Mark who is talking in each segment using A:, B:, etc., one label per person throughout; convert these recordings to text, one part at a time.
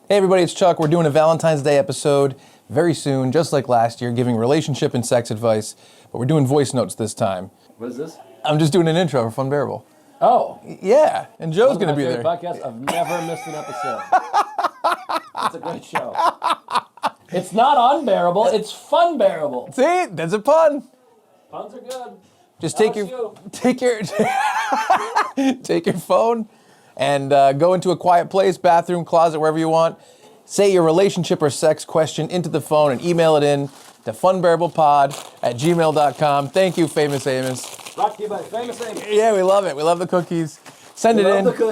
A: Hey everybody, it's Chuck. We're doing a Valentine's Day episode very soon, just like last year, giving relationship and sex advice, but we're doing voice notes this time.
B: What is this?
A: I'm just doing an intro for Funbearable.
B: Oh.
A: Yeah, and Joe's going to be there.
B: Podcast. I've never missed an episode. It's a great show. It's not unbearable, it's funbearable.
A: See, that's a pun.
B: Puns are good.
A: Just take your phone and go into a quiet place, bathroom, closet, wherever you want. Say your relationship or sex question into the phone and email it in to funbearablepod@gmail.com. Thank you, Famous Amos.
B: Brought to you by Famous Amos.
A: Yeah, we love it. We love the cookies. Send it in.
B: Love the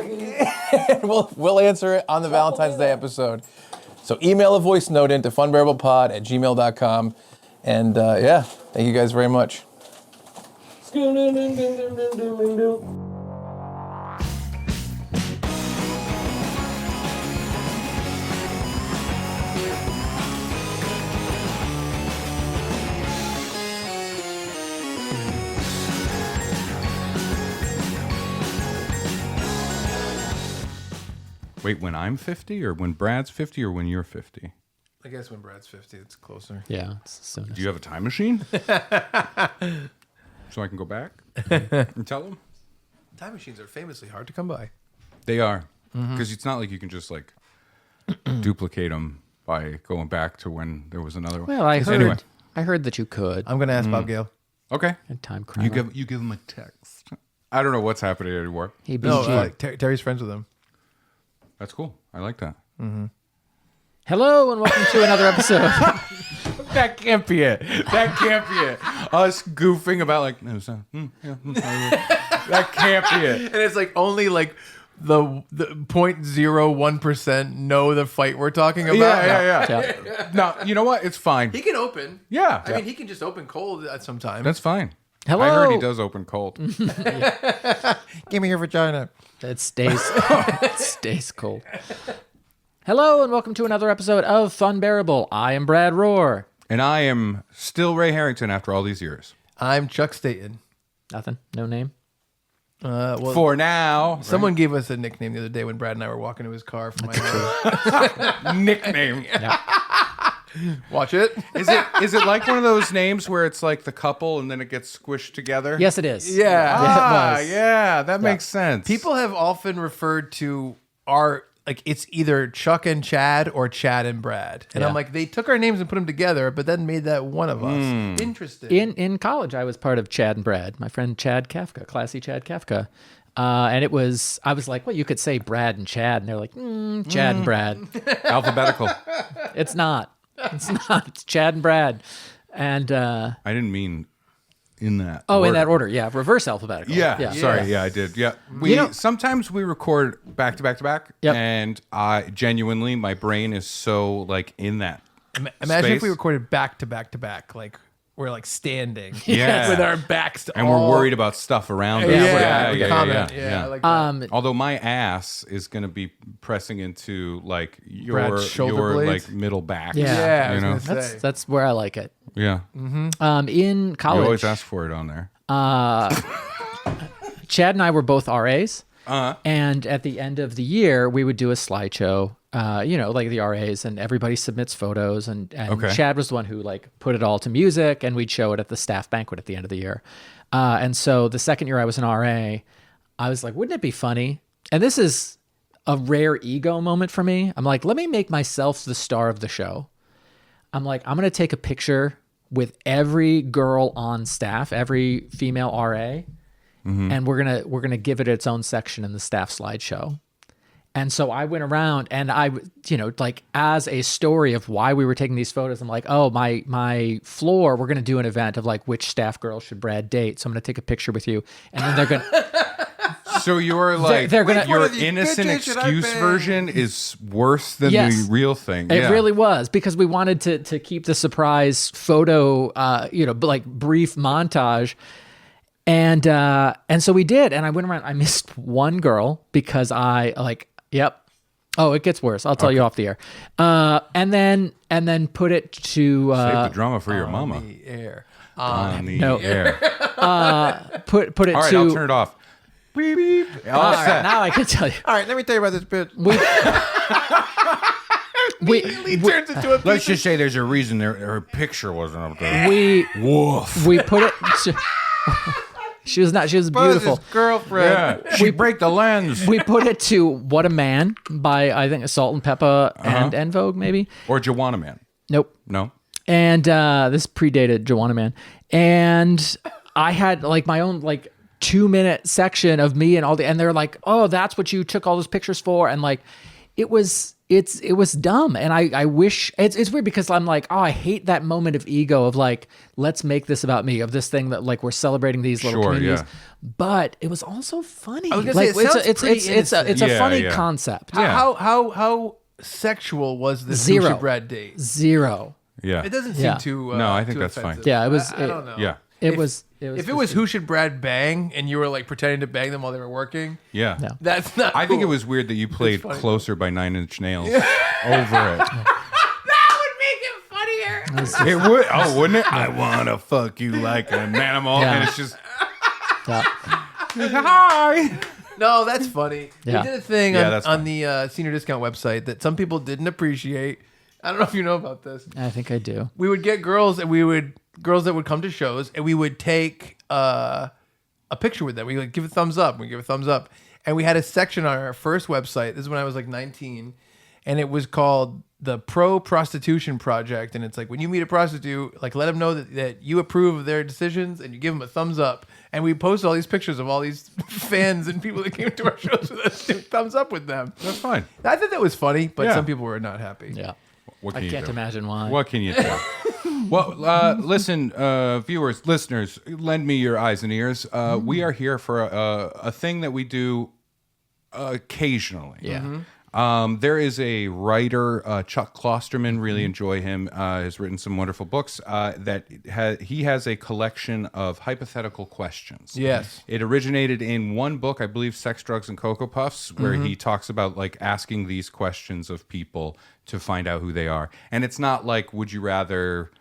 B: cookies.
A: We'll answer it on the Valentine's Day episode. So email a voice note into funbearablepod@gmail.com. And yeah, thank you guys very much.
C: Wait, when I'm 50 or when Brad's 50 or when you're 50?
A: I guess when Brad's 50, it's closer.
D: Yeah, it's the soonest.
C: Do you have a time machine? So I can go back and tell them?
A: Time machines are famously hard to come by.
C: They are. Because it's not like you can just like duplicate them by going back to when there was another one.
D: Well, I heard.
C: Anyway.
D: I heard that you could.
A: I'm going to ask Bob Gale.
C: Okay.
D: And time crime.
C: You give him a text. I don't know what's happening anymore.
D: Hey,
A: No,
D: BG.
A: Terry's friends with him.
C: That's cool. I like that.
D: Hello and welcome to another episode.
C: That can't be it. That can't be it. Us goofing about like, that can't be it.
A: And it's like only like the 0.01% know the fight we're talking about.
C: Yeah.
D: Yeah.
C: No, you know what? It's fine.
A: He can open.
C: Yeah.
A: I mean, he can just open cold sometimes.
C: That's fine.
D: Hello.
C: I heard he does open cold.
A: Give me your vagina.
D: It stays cold. Hello and welcome to another episode of Funbearable. I am Brad Rohr.
C: And I am still Ray Harrington after all these years.
A: I'm Chuck Staten.
D: Nothing. No name.
A: Well,
C: For now.
A: someone gave us a nickname the other day when Brad and I were walking to his car from my house.
C: Nickname.
A: Watch it.
C: Is it like one of those names where it's like the couple and then it gets squished together?
D: Yes, it is.
A: Yeah.
C: Ah,
D: It was.
C: yeah, that makes sense.
A: People have often referred to our, like, it's either Chuck and Chad or Chad and Brad. And
D: Yeah.
A: I'm like, they took our names and put them together, but then made that one of us. Interesting.
D: In college, I was part of Chad and Brad. My friend Chad Kafka, classy Chad Kafka. And I was like, well, you could say Brad and Chad. And they're like, Chad and Brad.
C: Alphabetical.
D: It's not. It's not. It's Chad and Brad. And
C: I didn't mean in that
D: oh,
C: order.
D: in that order. Yeah. Reverse alphabetical.
C: Yeah, sorry. Yeah, I did. Yeah. Sometimes we record back to back to back.
D: Yep.
C: And I genuinely, my brain is so like in that
A: Imagine
C: space.
A: if we recorded back to back to back, like we're like standing
C: Yeah.
A: with our backs to
C: and
A: all.
C: we're worried about stuff around us.
A: Yeah, comment. Yeah, like that.
C: Although my ass is going to be pressing into like
A: Brad's shoulder
C: your
A: blades?
C: like middle back.
A: Yeah, I
C: you know.
A: was gonna say.
D: That's where I like it.
C: Yeah.
D: In
C: You
D: college,
C: always ask for it on there.
D: Chad and I were both RAs.
C: Uh-huh.
D: And at the end of the year, we would do a slideshow, like the RAs, and everybody submits photos. And
C: Okay.
D: Chad was the one who like put it all to music, and we'd show it at the staff banquet at the end of the year. And so the second year I was an RA, I was like, wouldn't it be funny? And this is a rare ego moment for me. I'm like, let me make myself the star of the show. I'm like, I'm going to take a picture with every girl on staff, every female RA. And we're gonna give it its own section in the staff slideshow. And so I went around and I, like as a story of why we were taking these photos, I'm like, oh, my floor, we're gonna do an event of like which staff girl should Brad date. So I'm gonna take a picture with you, and then they're gonna.
C: So you're like,
D: They're gonna-
C: your
A: What are these
C: innocent
A: bitches that I
C: excuse
A: banged?
C: version is worse than
D: Yes.
C: the real thing.
D: It
C: Yeah.
D: really was, because we wanted to keep the surprise photo, like brief montage. And so we did, and I went around. I missed one girl because yep. Oh, it gets worse. I'll tell you off the air. And then put it to
C: Save the drama for your mama.
A: the air.
C: On the
D: no.
C: air.
D: put it
C: All right,
D: to.
C: I'll turn it off. Beep, beep. All
D: All right,
C: set.
D: now I can tell you.
A: All right, let me tell you about this bit. Immediately turns into a piece
C: Let's just say there's a reason her picture wasn't up there.
D: Woof. We put it. She was not. She was beautiful.
A: his girlfriend.
C: Yeah, we break the lens.
D: We put it to "What a Man" by I think Salt and Peppa and En Vogue, maybe.
C: Or Joanna Man.
D: Nope.
C: No.
D: And this predated Joanna Man. And I had like my own like 2-minute section of me and and they're like, oh, that's what you took all those pictures for. And like, it was dumb. And I wish it's weird because I'm like, oh, I hate that moment of ego of like, let's make this about me, of this thing that like we're celebrating these little communities. Yeah. But it was also funny.
A: I was gonna
D: like,
A: say,
D: it's a funny concept.
A: Yeah. How sexual was this
D: Zero.
A: Sushi Brad date?
D: Zero.
C: Yeah.
A: It doesn't seem
D: Yeah.
A: too.
C: No, I think
A: too
C: that's fine.
A: offensive.
D: Yeah, it was.
A: I don't know.
C: Yeah.
D: It was.
A: If it was Who Should Brad Bang and you were like pretending to bang them while they were working,
C: Yeah.
D: No.
A: that's not.
C: I think it
A: cool.
C: was weird that you played
A: funny.
C: Closer by 9 Inch Nails over it.
A: That would make it funnier.
C: It would. Oh, wouldn't it? I want to fuck you like an animal.
D: Yeah.
C: And it's just,
D: Yeah.
C: hi.
A: No, that's funny.
D: Yeah.
A: We did a thing
C: Yeah, that's
A: on the senior discount website that some people didn't appreciate. I don't know if you know about this.
D: I think I do.
A: We would get girls that would come to shows, and we would take a picture with them. We would give a thumbs up. We give a thumbs up, and we had a section on our first website. This is when I was like 19, and it was called the Prostitution Project. And it's like when you meet a prostitute, like let them know that you approve of their decisions, and you give them a thumbs up. And we posted all these pictures of all these fans and people that came to our shows with us to thumbs up with them.
C: That's fine.
A: I thought that was funny, but
C: Yeah.
A: some people were not happy.
D: Yeah.
C: What
D: I
C: can you
D: can't
C: do?
D: imagine why.
C: What can you do? Well, listen, viewers, listeners, lend me your eyes and ears. We are here for a thing that we do occasionally.
D: Yeah.
C: There is a writer, Chuck Klosterman, really enjoy him, has written some wonderful books, he has a collection of hypothetical questions.
A: Yes.
C: It originated in one book, I believe, Sex, Drugs, and Cocoa Puffs, where he talks about like asking these questions of people to find out who they are. And it's not like, would you rather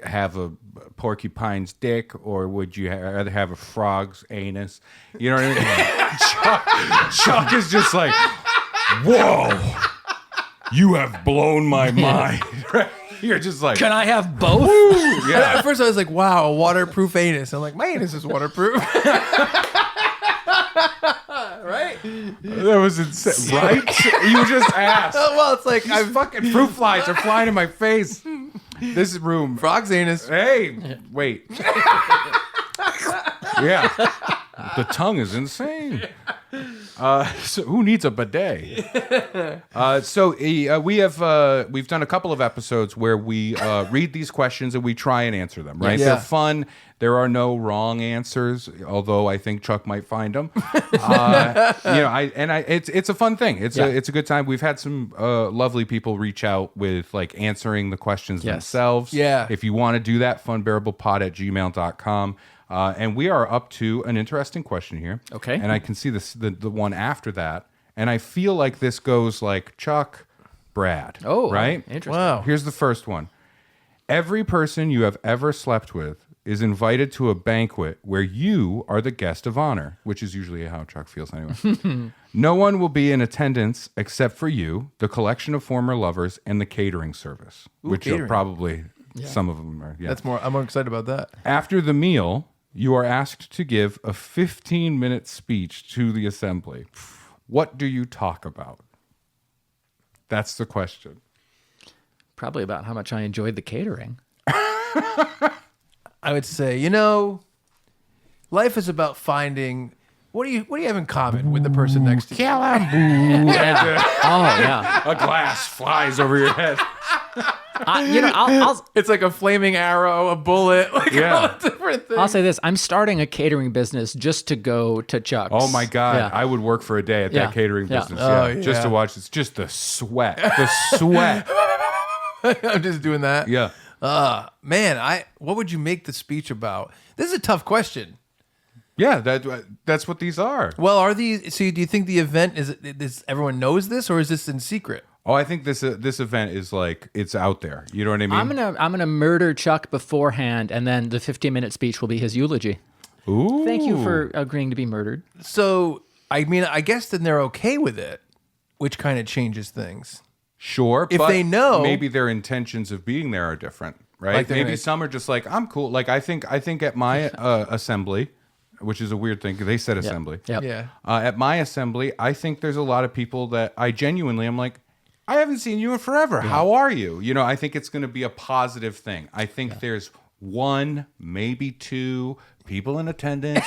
C: have a porcupine's dick or would you rather have a frog's anus? You know what I mean? Chuck is just like, whoa, you have blown my mind. Right? You're just like,
D: Can I have both?
A: At first, I was like, "Wow, a waterproof anus." I'm like, "My anus is waterproof." Right?
C: that was insane. Right? You just asked.
A: Well, it's like
C: These fucking fruit flies are flying in my face. This room.
A: frog's anus.
C: Hey, wait. Yeah. The tongue is insane. So who needs a bidet? We've done a couple of episodes where we read these questions and we try and answer them. Right?
A: Yeah.
C: They're fun. There are no wrong answers, although I think Chuck might find them. It's a fun thing. It's a good time. We've had some lovely people reach out with like answering the questions themselves.
A: Yeah.
C: If you want to do that, funbearables@gmail.com. And we are up to an interesting question here.
D: Okay.
C: And I can see the one after that. And I feel like this goes like Chuck, Brad.
D: Oh,
C: right?
D: Interesting.
A: Wow.
C: Here's the first one. Every person you have ever slept with is invited to a banquet where you are the guest of honor, which is usually how Chuck feels anyway. No one will be in attendance except for you, the collection of former lovers, and the catering service, which
A: catering.
C: you'll probably, some of them are. Yeah.
A: I'm more excited about that.
C: After the meal, you are asked to give a 15-minute speech to the assembly. What do you talk about? That's the question.
D: Probably about how much I enjoyed the catering.
A: I would say, life is about finding what do you have in common with the person next to you.
D: Yeah. Oh, yeah.
C: A glass flies over your head.
A: It's like a flaming arrow, a bullet, like
C: Yeah.
A: all different things.
D: I'll say this. I'm starting a catering business just to go to Chuck's.
C: Oh my God.
D: Yeah.
C: I would work for a day at
D: Yeah.
C: that catering
D: Yeah.
C: business.
A: Oh,
C: Yeah. Just
A: yeah.
C: to watch this. Just the sweat. The sweat.
A: I'm just doing that.
C: Yeah.
A: Man, what would you make the speech about? This is a tough question.
C: Yeah, that's what these are.
A: Well, are these? So, do you think the event is everyone knows this, or is this in secret?
C: Oh, I think this event is like it's out there. You know what I mean?
D: I'm gonna murder Chuck beforehand, and then the 15-minute speech will be his eulogy.
C: Ooh.
D: Thank you for agreeing to be murdered.
A: So, I mean, I guess then they're okay with it, which kind of changes things.
C: Sure,
A: If
C: but
A: they know-
C: maybe their intentions of being there are different, right?
A: Like they're
C: Maybe
A: gonna-
C: some are just like, I'm cool. Like I think at my assembly, which is a weird thing. They said assembly.
D: Yep.
A: Yeah.
C: At my assembly, I think there's a lot of people that I genuinely am like, I haven't seen you in forever. How are you? You know, I think it's going to be a positive thing. I think there's one, maybe two people in attendance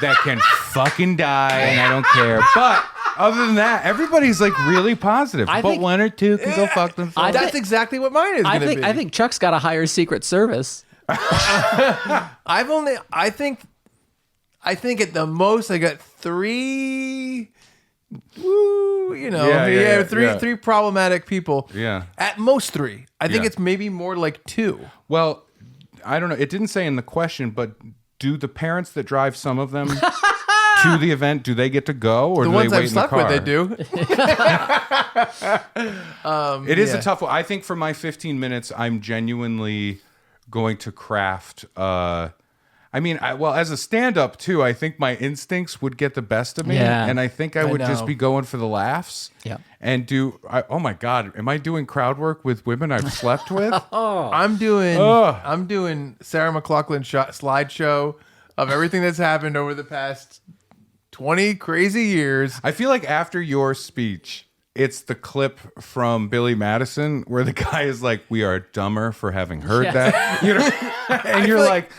C: that can fucking die, and I don't care. But other than that, everybody's like really positive.
D: I
C: But
D: think-
C: one or two can go fuck themselves.
A: That's exactly what mine is
D: I
A: going to be.
D: think Chuck's got a higher Secret Service.
A: I think at the most I got 3. Woo, you know,
C: Yeah,
A: three problematic people.
C: Yeah.
A: At most 3. I think
C: Yeah.
A: it's maybe more like 2.
C: Well, I don't know. It didn't say in the question, but do the parents that drive some of them to the event, do they get to go, or
A: The
C: do
A: ones
C: they wait
A: I've
C: in the
A: slept
C: car?
A: with, they do.
C: It is
A: Yeah.
C: a tough one. I think for my 15 minutes, I'm genuinely going to craft. As a stand-up too, I think my instincts would get the best of me,
D: Yeah.
C: and I think I would just
A: know.
C: be going for the laughs.
D: Yeah.
C: And oh my God, am I doing crowd work with women I've slept with?
A: I'm doing Sarah McLachlan slideshow of everything that's happened over the past 20 crazy years.
C: I feel like after your speech, it's the clip from Billy Madison where the guy is like, "We are dumber for having heard that," you know, and you're like,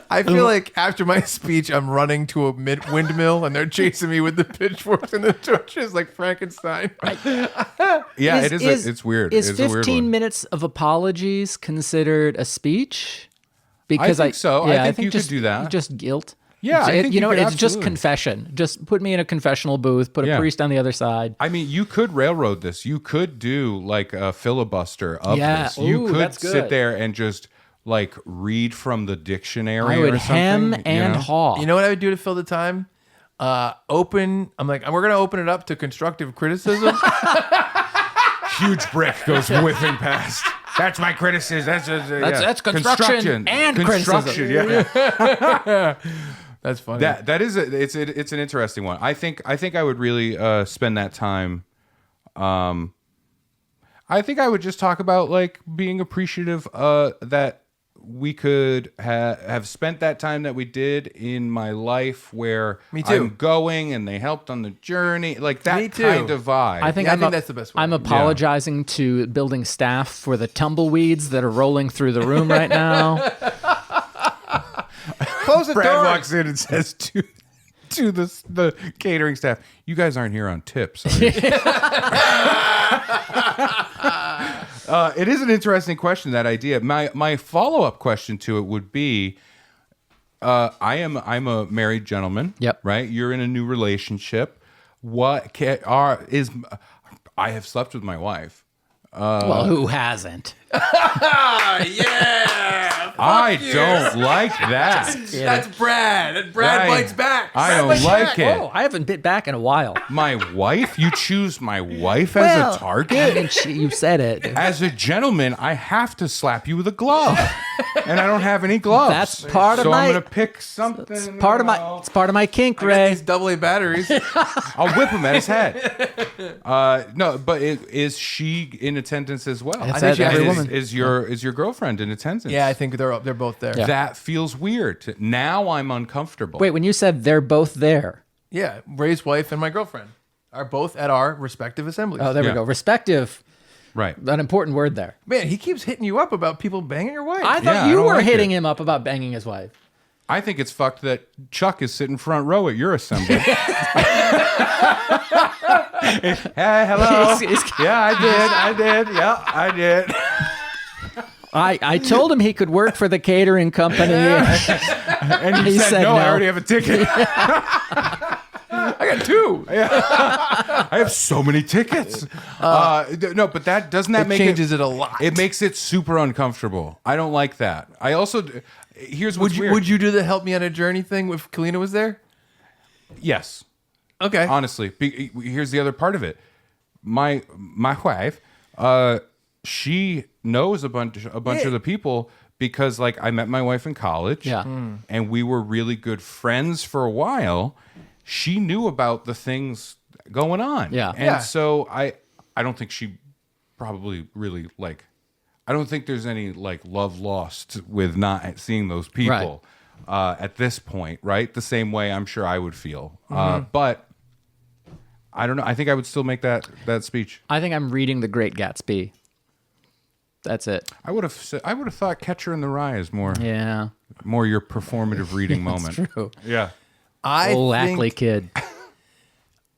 A: I feel like after my speech, I'm running to a windmill and they're chasing me with the pitchforks and the torches like Frankenstein.
C: "Yeah, it's weird."
D: Is
C: It's a weird
D: 15
C: one.
D: minutes of apologies considered a speech? Because
C: think so. I think you could
D: just,
C: do that.
D: Just guilt.
C: Yeah, I think you could
D: it's just
C: absolutely.
D: confession. Just put me in a confessional booth. Put a
C: Yeah.
D: priest on the other side.
C: I mean, you could railroad this. You could do like a filibuster of
D: Yeah.
C: this. You
D: Ooh,
C: could
D: that's
C: sit
D: good.
C: there and just like read from the dictionary
D: I would
C: or something.
D: hem
C: you
D: and
C: know?
D: haw.
A: You know what I would do to fill the time? I'm like, we're going to open it up to constructive criticism.
C: Huge brick goes whipping past. That's my criticism.
D: That's construction and criticism.
C: Yeah.
A: That's funny.
C: That is it's an interesting one. I think I would really spend that time. I think I would just talk about like being appreciative that we could have spent that time that we did in my life where
A: Me too.
C: I'm going and they helped on the journey, like that
A: Me too.
C: kind of vibe.
D: I think
A: that's the best way.
D: I'm apologizing to building staff for the tumbleweeds that are rolling through the room right now.
A: Close the
C: Brad
A: door.
C: walks in and says to the catering staff, "You guys aren't here on tips." Are you?" It is an interesting question, that idea. My follow-up question to it would be, I'm a married gentleman.
D: Yep.
C: Right? You're in a new relationship. I have slept with my wife.
D: Well, who hasn't?
C: I don't like that.
A: That's Brad. Brad
C: Right.
A: bites back.
C: I don't like it.
D: Whoa, I haven't bit back in a while.
C: My wife? You choose my wife as a target?
D: I mean, you said it.
C: As a gentleman, I have to slap you with a glove, and I don't have any gloves.
D: That's part of
C: so
D: my-
C: I'm gonna pick something.
D: It's part of my kink,
A: I got
D: Ray.
A: these AA batteries.
C: I'll whip him at his head. No, but is she in attendance as well?
D: It's
A: I think she
D: every
A: has-
D: woman.
C: Is your girlfriend in attendance?
A: Yeah, I think they're both there.
D: Yeah.
C: That feels weird. Now I'm uncomfortable.
D: Wait, when you said they're both there.
A: Yeah, Ray's wife and my girlfriend are both at our respective assemblies.
D: Oh, there
C: Yeah.
D: we go. Respective,
C: Right.
D: an important word there.
A: Man, he keeps hitting you up about people banging your wife.
D: I thought
C: Yeah, I
D: you
C: don't
D: were
C: like
D: hitting
C: it.
D: him up about banging his wife.
C: I think it's fucked that Chuck is sitting front row at your assembly. Hey, hello. Yeah, I did. Yeah, I did.
D: I told him he could work for the catering company.
C: And
D: He
C: he said,
D: said
C: no, I
D: no.
C: already have a ticket.
A: I got 2.
C: I have so many tickets. No, but doesn't that
A: It
C: make
A: changes it a lot.
C: It makes it super uncomfortable. I don't like that. I also here's what's weird.
A: Would you do the help me on a journey thing if Kina was there?
C: Yes,
A: Okay.
C: honestly. Here's the other part of it. My wife, she knows a bunch of the people because like I met my wife in college.
D: Yeah.
C: And we were really good friends for a while. She knew about the things going on.
D: Yeah.
C: And
A: Yeah.
C: so I don't think she probably really like, I don't think there's any like love lost with not seeing those people at this point, right? The same way I'm sure I would feel. But I don't know. I think I would still make that speech.
D: I think I'm reading The Great Gatsby. That's it.
C: I would have thought Catcher in the Rye is more
D: Yeah.
C: your performative reading moment.
D: True.
C: Yeah.
D: Old Ackley kid.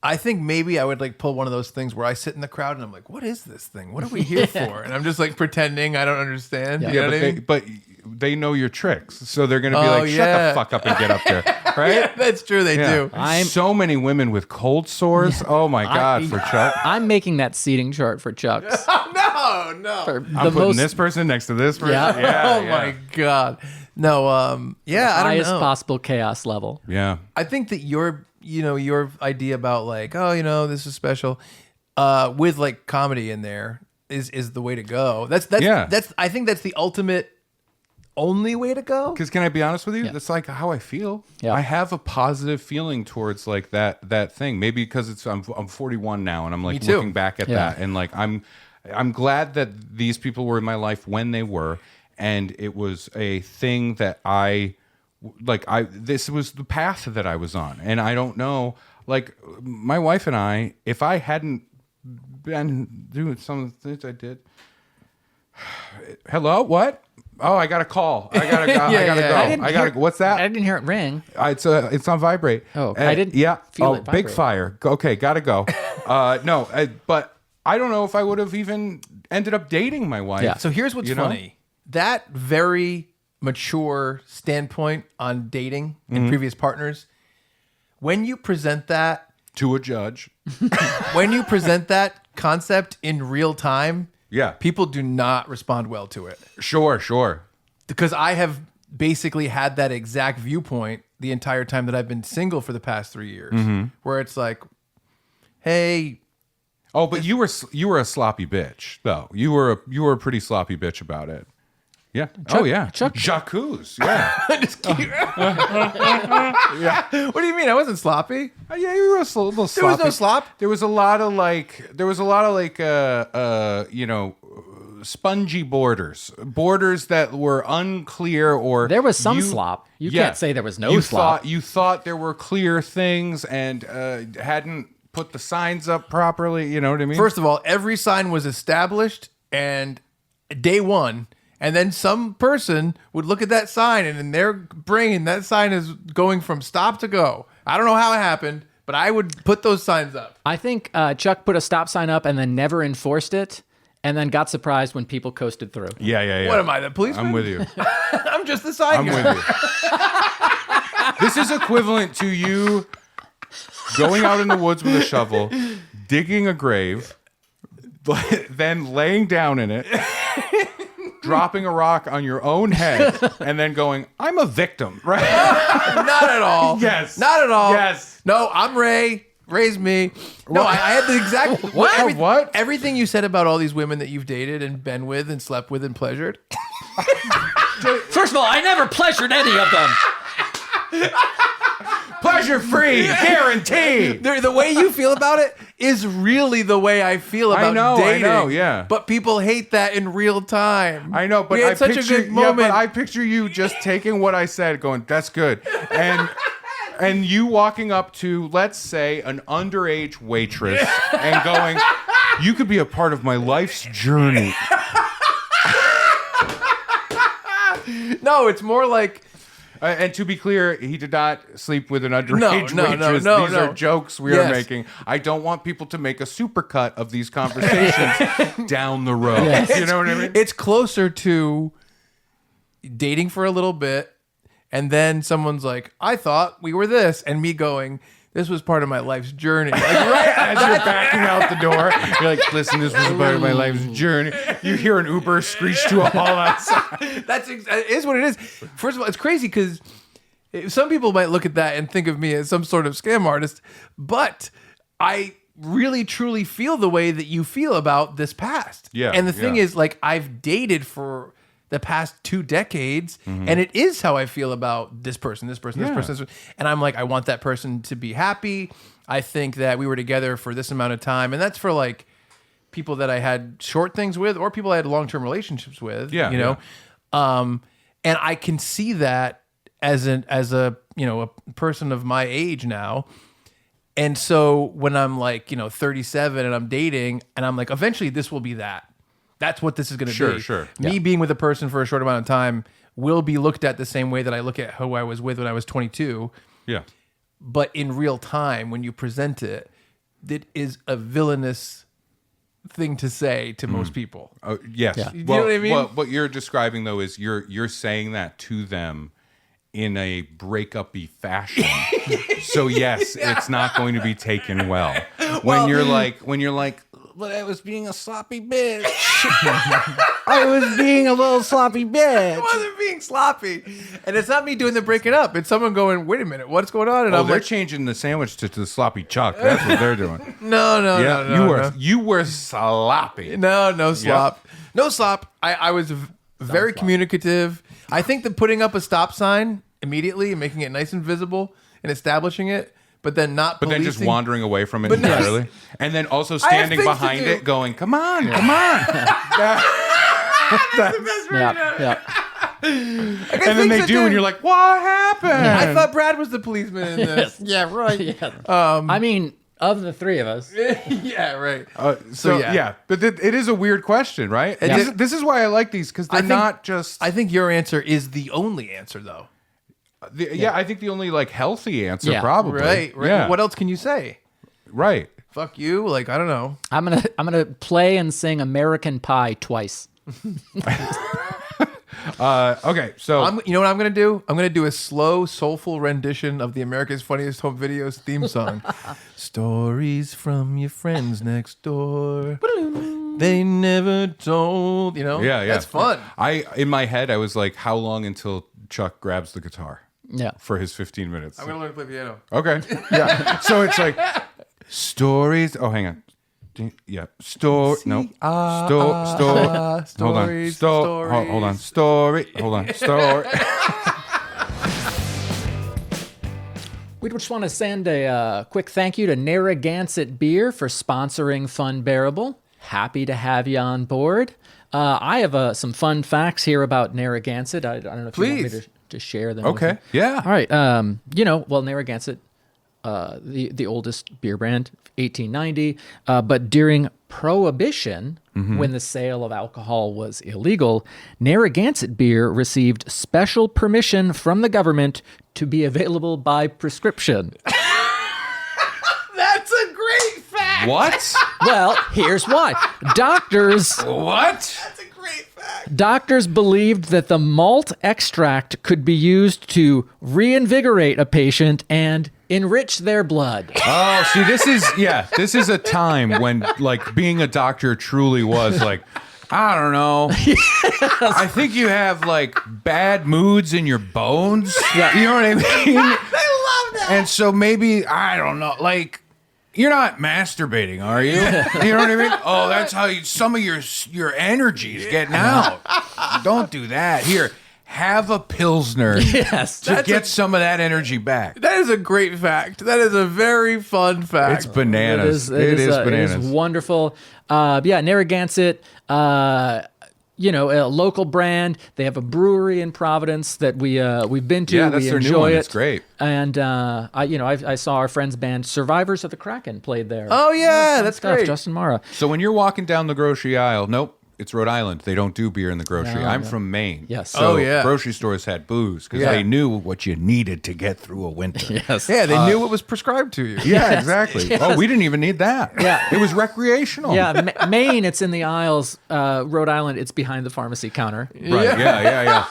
A: I think maybe I would like pull one of those things where I sit in the crowd and I'm like, what is this thing? What are we here for? And I'm just like pretending I don't understand.
D: Yeah.
A: You know what I mean?
C: But they know your tricks, so they're gonna be like, "Shut the fuck up and get up there." Right?
A: Yeah, that's true. They do.
C: So many women with cold sores. Oh my god, for Chuck.
D: I'm making that seating chart for Chuck's.
A: No.
D: For
C: I'm putting this person next to this person.
D: Yeah.
A: Oh my god. No. I don't
D: highest
A: know.
D: possible chaos level.
C: Yeah.
A: I think that your idea about like, this is special, with like comedy in there is the way to go. That's I think that's the ultimate only way to go.
C: Because can I be honest with you? That's like how I feel.
D: Yeah.
C: I have a positive feeling towards like that thing. Maybe because I'm 41 now, and I'm like looking back at that, and like I'm glad that these people were in my life when they were, and it was a thing that this was the path that I was on. And I don't know, like my wife and I, if I hadn't been doing some of the things I did. Hello, what? Oh, I got a call. I gotta go. I gotta go. What's that?
D: I didn't hear it ring.
C: It's on vibrate.
D: Oh, I didn't feel it
C: big
D: vibrate.
C: fire. Okay, gotta go. But I don't know if I would have even ended up dating my wife.
D: Yeah.
A: So here's what's funny. That very mature standpoint on dating and previous partners, when you present that
C: To a judge.
A: when you present that concept in real time, people do not respond well to it.
C: Sure.
A: Because I have basically had that exact viewpoint the entire time that I've been single for the past 3 years, where it's like, hey.
C: Oh, but you were a sloppy bitch though. You were a pretty sloppy bitch about it. Yeah. Jacques. Yeah.
A: Just keep- What do you mean? I wasn't sloppy.
C: Yeah, you were a little sloppy.
A: There was no slop.
C: There was a lot of spongy borders that were unclear, or
D: There was some slop. You can't say there was no slop.
C: You thought there were clear things and hadn't put the signs up properly. You know what I mean?
A: First of all, every sign was established and day one. And then some person would look at that sign, and in their brain, that sign is going from stop to go. I don't know how it happened, but I would put those signs up.
D: I think Chuck put a stop sign up and then never enforced it, and then got surprised when people coasted through.
C: Yeah.
A: What am I, the policeman?
C: I'm with you.
A: I'm just the sign
C: I'm
A: guy.
C: with you. This is equivalent to you going out in the woods with a shovel, digging a grave, then laying down in it, dropping a rock on your own head, and then going, I'm a victim, right?
A: Not at all.
C: Yes.
A: Not at all.
C: Yes.
A: No, I'm Ray. Raise me. No, I had the exact...
C: What?
A: Everything you said about all these women that you've dated and been with and slept with and pleasured.
D: First of all, I never pleasured any of them.
C: Pleasure free, guaranteed.
A: The way you feel about it is really the way I feel about dating.
C: I know, yeah.
A: But people hate that in real time.
C: I know, but
A: we had such a good moment.
C: Yeah, but I picture you just taking what I said, going, "That's good," and you walking up to, let's say, an underage waitress and going, "You could be a part of my life's journey."
A: No, it's more like.
C: And to be clear, he did not sleep with an underage waitress.
A: No.
C: These are jokes we are making. I don't want people to make a supercut of these conversations down the road.
A: Yes.
C: You know what I mean?
A: It's closer to dating for a little bit, and then someone's like, I thought we were this, and me going, this was part of my life's journey. Like, right
C: as you're backing out the door, you're like, listen, this was a part of my life's journey. You hear an Uber screech to a halt outside.
A: It is what it is. First of all, it's crazy because some people might look at that and think of me as some sort of scam artist, but I really truly feel the way that you feel about this past.
C: Yeah.
A: And the thing is, like, I've dated for the past 2 decades, and it is how I feel about this person. And I'm like, I want that person to be happy. I think that we were together for this amount of time, and that's for like people that I had short things with or people I had long-term relationships with.
C: Yeah,
A: you know, and I can see that as a person of my age now. And so when I'm like 37 and I'm dating and I'm like, eventually this will be that. That's what this is going to be.
C: Sure.
A: Me being with a person for a short amount of time will be looked at the same way that I look at who I was with when I was 22.
C: Yeah.
A: But in real time, when you present it, it is a villainous thing to say to most people.
C: Oh, yes.
D: Yeah.
A: You know what I mean?
C: Well, what you're describing though is you're saying that to them in a breakup-y fashion. So yes, it's not going to be taken well. When you're like, but I was being a sloppy bitch. I was being a little sloppy bitch.
A: I wasn't being sloppy. And it's not me doing the breaking up. It's someone going, wait a minute, what's going on? And I'm
C: They're
A: like,
C: changing the sandwich to the sloppy chuck. That's what they're doing.
A: no.
C: You were sloppy.
A: No slop. No slop. I was very communicative. I think that putting up a stop sign immediately and making it nice and visible and establishing it, but then not
C: But then just
A: policing-
C: wandering away from it
A: But no.
C: entirely. And then also standing
A: things to
C: behind
A: do.
C: it going, come on.
D: Yeah.
C: And then they do, and you're like, what happened?
A: I thought Brad was the policeman in this.
D: Yeah, right. Yeah. I mean, of the three of us.
A: Yeah, right.
C: So
A: yeah.
C: yeah, but it is a weird question, right?
A: Yeah.
C: This is why I like these, because they're not just...
A: I think your answer is the only answer, though.
C: I think the only like healthy answer,
D: Yeah.
C: probably.
A: Right.
C: Yeah.
A: What else can you say?
C: Right.
A: Fuck you. Like, I don't know.
D: I'm gonna play and sing American Pie twice.
C: Okay, so
A: You know what I'm going to do? I'm going to do a slow, soulful rendition of the America's Funniest Home Videos theme song. Stories from your friends next door. They never told,
C: yeah.
A: That's fun.
C: In my head, I was like, how long until Chuck grabs the guitar
D: Yeah.
C: for his 15 minutes?
A: I'm going to learn to play piano.
C: Okay. Yeah. So it's like stories. Oh, hang on. Yeah. Store. No. Hold on.
A: stories,
C: Hold on. Story. Hold on. Story.
D: We just want to send a quick thank you to Narragansett Beer for sponsoring Funbearable. Happy to have you on board. I have some fun facts here about Narragansett. I don't know if you want me
A: Please.
D: to share them. with
C: Okay.
D: you.
C: Yeah.
D: All right. Narragansett, the oldest beer brand, 1890. But during Prohibition, when the sale of alcohol was illegal, Narragansett Beer received special permission from the government to be available by prescription.
A: That's a great fact.
C: What?
D: Well, here's why. Doctors
A: That's a great fact.
D: Doctors believed that the malt extract could be used to reinvigorate a patient and enrich their blood.
C: Oh, see, this is a time when like being a doctor truly was like, I don't know. I think you have like bad moods in your bones.
D: Yeah.
C: You know what I mean?
A: I love that.
C: And so maybe, I don't know, like, you're not masturbating, are you? You know what I mean? Oh, that's how some of your energy is getting out. Don't do that. Here, have a Pilsner
D: Yes.
C: to get some of that energy back.
A: That is a great fact. That is a very fun fact.
C: It's bananas. It is bananas.
D: It is wonderful. Narragansett, a local brand. They have a brewery in Providence that we've been to.
C: Yeah, that's
D: we
C: their new
D: enjoy
C: one.
D: it.
C: It's great.
D: And I saw our friend's band Survivors of the Kraken played there.
A: Oh, yeah, that's
D: Stuff,
A: great.
D: Justin Mara.
C: So when you're walking down the grocery aisle, nope, it's Rhode Island. They don't do beer in the grocery. I'm from Maine.
D: Yes.
C: So
A: Oh, yeah.
C: grocery stores had booze because
A: Yeah.
C: they knew what you needed to get through a winter.
D: Yes.
A: Yeah, they knew what was prescribed to you.
C: Yeah, exactly.
D: Yes.
C: Oh, we didn't even need that.
D: Yeah.
C: It was recreational.
D: Yeah, Maine, it's in the aisles. Rhode Island, it's behind the pharmacy counter.
C: Right. Yeah.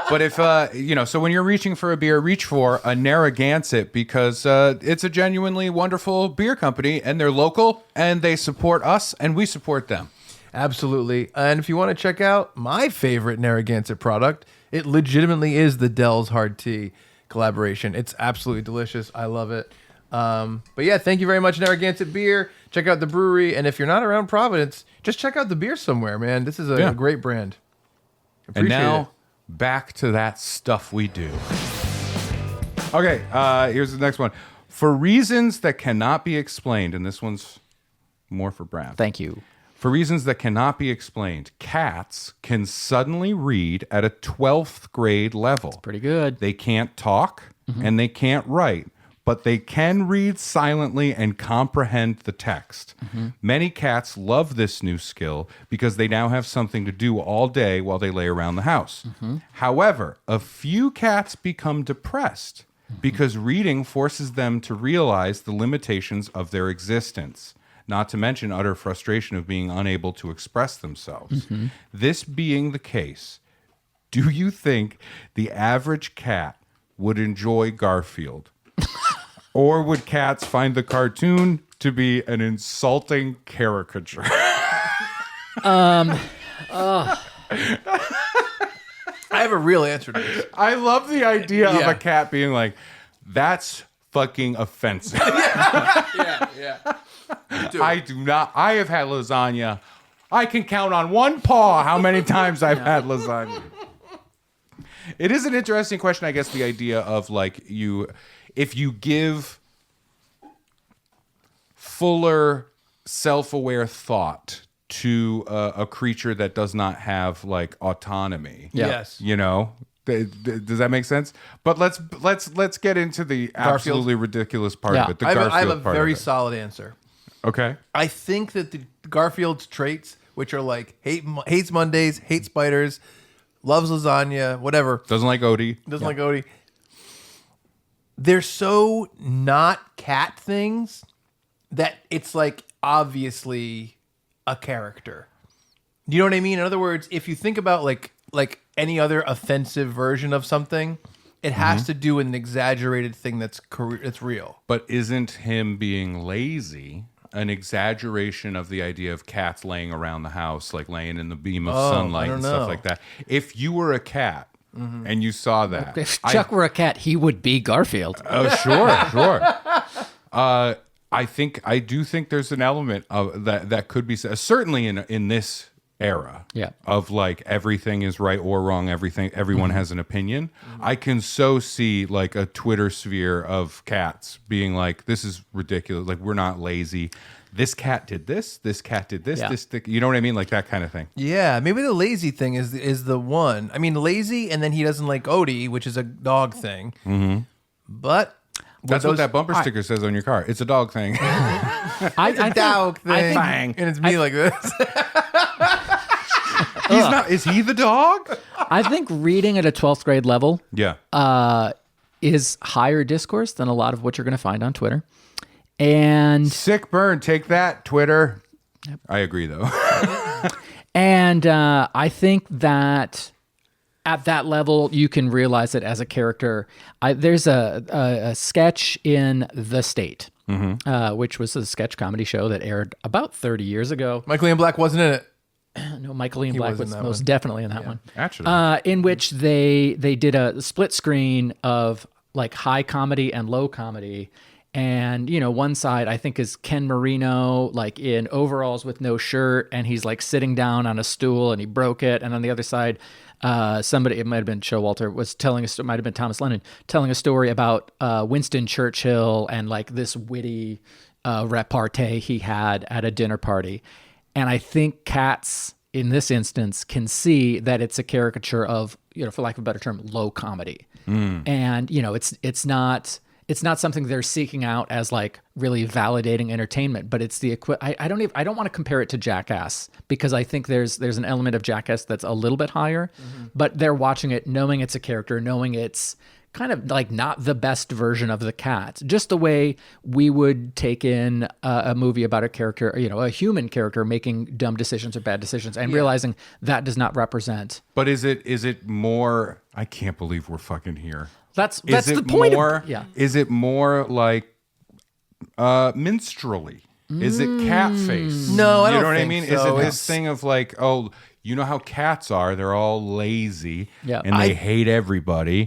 C: But if so when you're reaching for a beer, reach for a Narragansett because it's a genuinely wonderful beer company and they're local and they support us and we support them.
A: Absolutely. And if you want to check out my favorite Narragansett product, it legitimately is the Dell's Hard Tea collaboration. It's absolutely delicious. I love it. But yeah, thank you very much, Narragansett Beer. Check out the brewery. And if you're not around Providence, just check out the beer somewhere, man. This is a great brand.
C: And
A: Appreciate
C: now
A: it.
C: back to that stuff we do. Okay, here's the next one. For reasons that cannot be explained, and this one's more for Brad.
D: Thank you.
C: For reasons that cannot be explained, cats can suddenly read at a 12th grade level.
D: Pretty good.
C: They can't talk and they can't write, but they can read silently and comprehend the text. Many cats love this new skill because they now have something to do all day while they lay around the house. However, a few cats become depressed because reading forces them to realize the limitations of their existence, not to mention utter frustration of being unable to express themselves. This being the case, do you think the average cat would enjoy Garfield? Or would cats find the cartoon to be an insulting caricature?
A: I have a real answer to this.
C: I love the idea of a cat being like, that's fucking offensive.
A: Yeah.
C: I do not. I have had lasagna. I can count on one paw how many times I've had lasagna. It is an interesting question, I guess, the idea of like if you give fuller self-aware thought to a creature that does not have like autonomy.
D: Yeah.
A: Yes.
C: You know, does that make sense? But let's get into the absolutely ridiculous part of it. The
A: I
C: Garfield
A: have a
C: part
A: very
C: of it.
A: solid answer.
C: Okay.
A: I think that the Garfield's traits, which are like hates Mondays, hates spiders, loves lasagna, whatever,
C: Doesn't like Odie.
A: doesn't like Odie. They're so not cat things that it's like obviously a character. You know what I mean? In other words, if you think about like any other offensive version of something, it has to do with an exaggerated thing that's real.
C: But isn't him being lazy an exaggeration of the idea of cats laying around the house, like laying in the beam of sunlight and stuff like that? If you were a cat and you saw that,
D: If Chuck were a cat, he would be Garfield.
C: oh, sure. I do think there's an element of that could be certainly in this era of like everything is right or wrong, everyone has an opinion. I can so see like a Twitter sphere of cats being like, this is ridiculous, like we're not lazy, this cat did this cat did this, you know what I mean, like that kind of thing.
A: Yeah, maybe the lazy thing is the one. I mean, lazy, and then he doesn't like Odie, which is a dog thing. But
C: that's what that bumper sticker says on your car. It's a dog thing.
A: It's a dog thing, and it's me like this.
C: He's not. Is he the dog?
D: I think reading at a 12th grade level
C: Yeah.
D: is higher discourse than a lot of what you're going to find on Twitter. And
C: Sick burn. Take that, Twitter. I agree, though.
D: And I think that at that level, you can realize it as a character. There's a sketch in The State, which was a sketch comedy show that aired about 30 years ago.
A: Michael Ian Black wasn't in it.
D: No, Michael Ian Black
A: was in
D: was
A: that
D: most
A: one.
D: definitely in that one.
C: Actually.
D: In which they did a split screen of like high comedy and low comedy. And, you know, one side I think is Ken Marino, like in overalls with no shirt, and he's like sitting down on a stool and he broke it. And on the other side, somebody, it might have been Showalter, was telling us, it might have been Thomas Lennon, telling a story about Winston Churchill and like this witty repartee he had at a dinner party. And I think cats in this instance can see that it's a caricature of, you know, for lack of a better term, low comedy. And, you know, it's not something they're seeking out as like really validating entertainment, but it's the I don't want to compare it to Jackass, because I think there's an element of Jackass that's a little bit higher, but they're watching it knowing it's a character, knowing it's kind of like not the best version of the cat, just the way we would take in a movie about a character, you know, a human character making dumb decisions or bad decisions, and realizing that does not represent.
C: But is it more? I can't believe we're fucking here.
D: That's the point.
C: Is it more like minstrelly? Is it cat face?
A: No, I don't
C: You know what I
A: think
C: mean?
A: so.
C: Is it
A: It's-
C: this thing of like, oh, you know how cats are? They're all lazy and they hate everybody.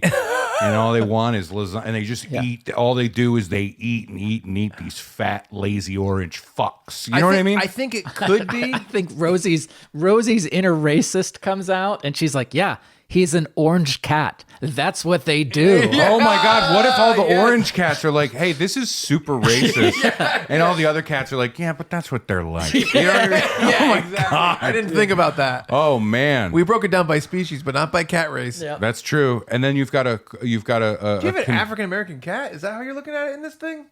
C: And all they want is lasagna, and they just eat. All they do is they eat and eat and eat these fat, lazy orange fucks. You know what I mean?
A: I think it could be.
D: I think Rosie's inner racist comes out, and she's like, "Yeah, He's an orange cat. That's what they do.
C: Oh my God! What if all the orange cats are like, "Hey, this is super racist," and all the other cats are like, "Yeah, but that's what they're like." You know what I mean?
A: Yeah, exactly. I didn't think about that.
C: Oh man,
A: We broke it down by species, but not by cat race.
D: Yeah.
C: that's true. And then you've got a
A: Do you have an African American cat? Is that how you're looking at it in this thing?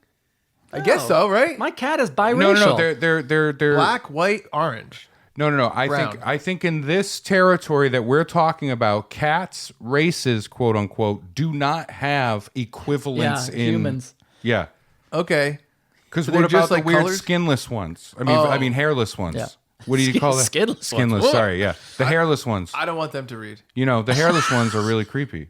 A: I guess so, right?
D: My cat is biracial.
C: No, they're
A: Black, white, orange.
C: No.
A: Brown.
C: I think in this territory that we're talking about, cats, races, quote unquote, do not have equivalents in
D: humans.
C: Yeah,
A: Okay.
C: because
A: So
C: what
A: they're
C: about
A: just
C: the
A: like
C: weird
A: colors?
C: skinless ones? I mean hairless ones.
D: Yeah.
C: What do you call them?
D: Skinless ones.
C: Skinless.
D: Whoa.
C: Sorry, yeah, the hairless ones.
A: I don't want them to read.
C: You know, the hairless ones are really creepy.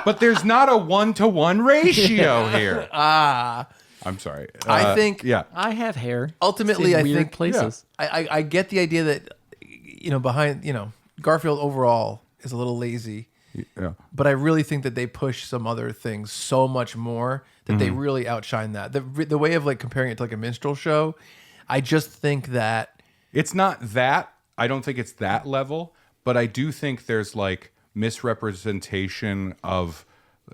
C: But there's not a 1-to-1 ratio here. I'm sorry.
A: I think
C: Yeah.
D: I have hair.
A: ultimately,
D: It's in
A: I
D: weird
A: think
D: places.
A: I get the idea that behind Garfield overall is a little lazy,
C: Yeah.
A: but I really think that they push some other things so much more that they really outshine that. The way of like comparing it to like a minstrel show, I just think that
C: It's not that. I don't think it's that level, but I do think there's like misrepresentation of,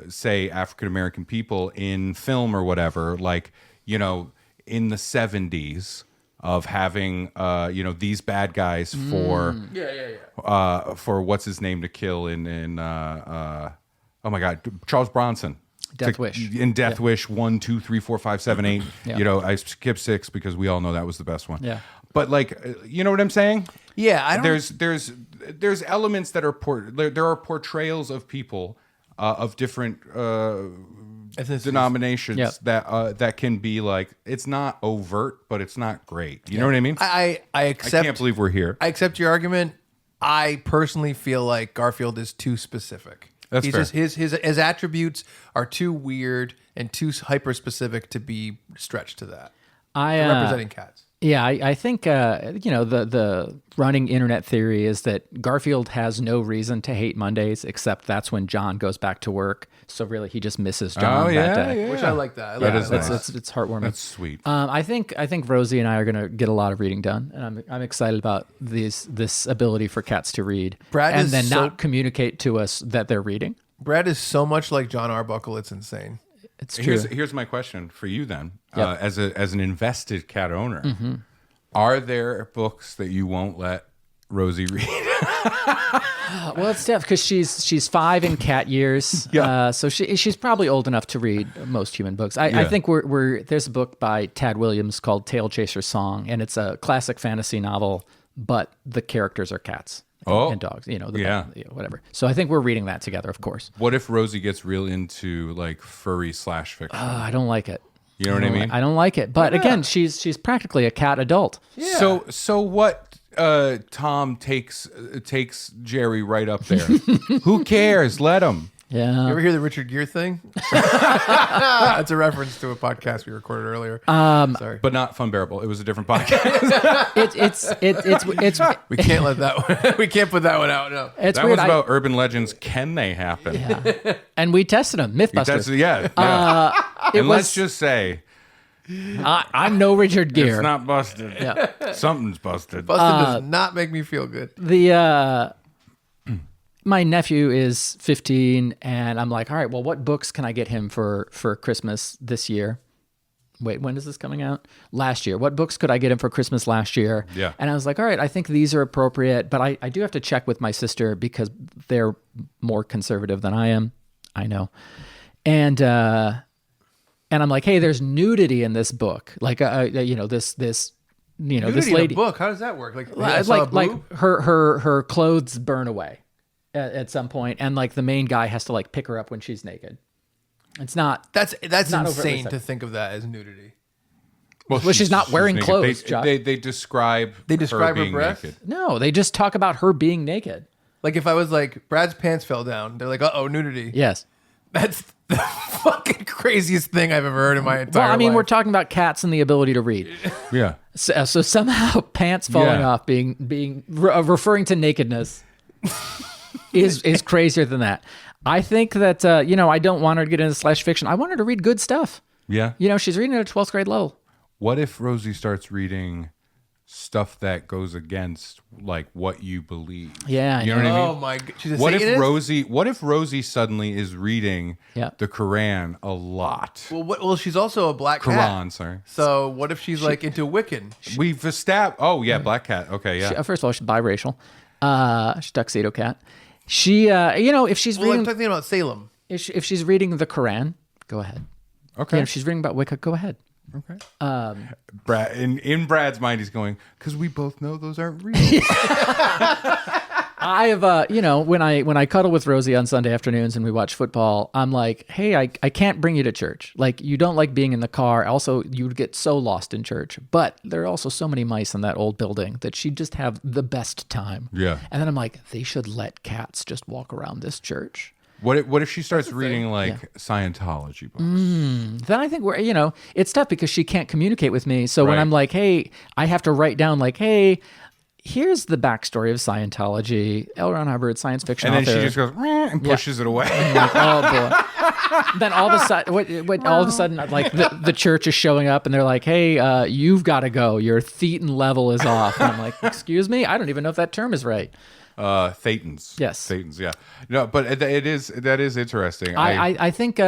C: say, African American people in film or whatever, like, in the 70s of having, these bad guys for, for what's his name to kill in oh my God, Charles Bronson.
D: Death Wish.
C: In Death Wish 1, 2, 3, 4, 5, 7, 8.
D: Yeah.
C: I skipped 6 because we all know that was the best one.
D: Yeah.
C: But like, you know what I'm saying?
A: I don't.
C: There's elements that are there are portrayals of people of different
A: Ethnicities.
C: denominations
D: Yep.
C: that can be like, it's not overt, but it's not great. You know what I mean?
A: I
C: I
A: accept.
C: can't believe we're here.
A: I accept your argument. I personally feel like Garfield is too specific.
C: That's
A: He's
C: fair.
A: just his attributes are too weird and too hyper specific to be stretched to that. Representing cats.
D: Yeah, I think the running internet theory is that Garfield has no reason to hate Mondays except that's when John goes back to work. So really, he just misses John that day.
A: Which I like that. I like
C: That is
A: that.
C: nice.
D: It's heartwarming.
C: That's sweet.
D: I think Rosie and I are gonna get a lot of reading done, and I'm excited about this ability for cats to read,
A: Brad
D: and
A: is
D: then
A: so-
D: not communicate to us that they're reading.
A: Brad is so much like John Arbuckle. It's insane.
D: It's true.
C: Here's my question for you then,
D: Yep.
C: as an invested cat owner, are there books that you won't let Rosie read?
D: Well, it's tough because she's 5 in cat years, so she's probably old enough to read most human books. I think there's a book by Tad Williams called Tail Chaser's Song, and it's a classic fantasy novel, but the characters are cats and dogs. Whatever. So I think we're reading that together, of course.
C: What if Rosie gets real into like furry / fiction?
D: I don't like it.
C: You know what I mean?
D: I don't like it. But again, she's practically a cat adult.
C: Yeah. So what? Tom takes Jerry right up there. Who cares? Let him.
D: Yeah.
A: You ever hear the Richard Gere thing? That's a reference to a podcast we recorded earlier. Sorry.
C: But not Funbearable. It was a different podcast.
D: It's
A: We can't let that one. We can't put that one out. No.
D: it's
C: That
D: weird.
C: was about urban legends. Can they happen?
D: And we tested them.
C: That's,
D: Mythbusters.
C: yeah. And let's
D: was-
C: just say
D: I'm no Richard Gere.
C: it's not busted.
D: Yeah.
C: Something's busted.
A: Busted does not make me feel good.
D: My nephew is 15, and I'm like, all right, well, what books can I get him for Christmas this year? Wait, when is this coming out? Last year. What books could I get him for Christmas last year?
C: Yeah.
D: And I was like, all right, I think these are appropriate, but I do have to check with my sister because they're more conservative than I am. I know. And I'm like, hey, there's nudity in this book. Like, this this
A: Nudity in
D: lady.
A: a book. How does that work? Like, I saw a
D: like
A: boob?
D: her clothes burn away at some point, and like the main guy has to like pick her up when she's naked. It's not.
A: That's
D: not overtly
A: insane
D: sexy.
A: to think of that as nudity.
D: Well, she's not wearing
C: naked.
D: clothes, Josh.
C: They describe
A: describe her
C: being
A: breasts?
C: naked.
D: No, they just talk about her being naked.
A: Like if I was like, Brad's pants fell down, they're like, uh-oh, nudity.
D: Yes.
A: That's the fucking craziest thing I've ever heard in my entire
D: Well, I mean,
A: life.
D: we're talking about cats and the ability to read.
C: Yeah.
D: So somehow pants falling
C: Yeah.
D: off being referring to nakedness is crazier than that. I think that I don't want her to get into slash fiction. I want her to read good stuff.
C: Yeah.
D: She's reading at a 12th grade level.
C: What if Rosie starts reading stuff that goes against like what you believe.
D: Yeah, I
C: you know what I mean?
A: Oh my god. She's a
C: What
A: Satanist?
C: if Rosie suddenly is reading
D: Yeah.
C: the Quran a lot?
A: Well, she's also a black cat.
C: Quran, sorry.
A: So what if she's like into Wiccan?
C: We've established. Oh yeah, black cat. Okay, yeah.
D: First of all, she's biracial. She's tuxedo cat. She, if she's
A: Well, I'm
D: reading,
A: talking about Salem.
D: if she's reading the Quran, go ahead.
C: Okay.
D: And if she's reading about Wicca, go ahead.
C: Okay. Brad, in Brad's mind, he's going, because we both know those aren't real.
D: I have, when I cuddle with Rosie on Sunday afternoons and we watch football, I'm like, hey, I can't bring you to church. Like, you don't like being in the car. Also, you'd get so lost in church. But there are also so many mice in that old building that she'd just have the best time.
C: Yeah.
D: And then I'm like, they should let cats just walk around this church.
C: What if she starts reading like Scientology books?
D: Then I think it's tough because she can't communicate with me. So when
C: Right.
D: I'm like, hey, I have to write down like, hey, here's the backstory of Scientology. L. Ron Hubbard, science fiction
C: And then
D: author.
C: she just goes "Meh," and pushes it away.
D: Like, oh boy. Then all of a sudden, all of a sudden, like the church is showing up and they're like, hey, you've got to go. Your thetan level is off. And I'm like, excuse me? I don't even know if that term is right.
C: Thetans.
D: Yes.
C: Thetans, yeah. No, but that is interesting.
D: I think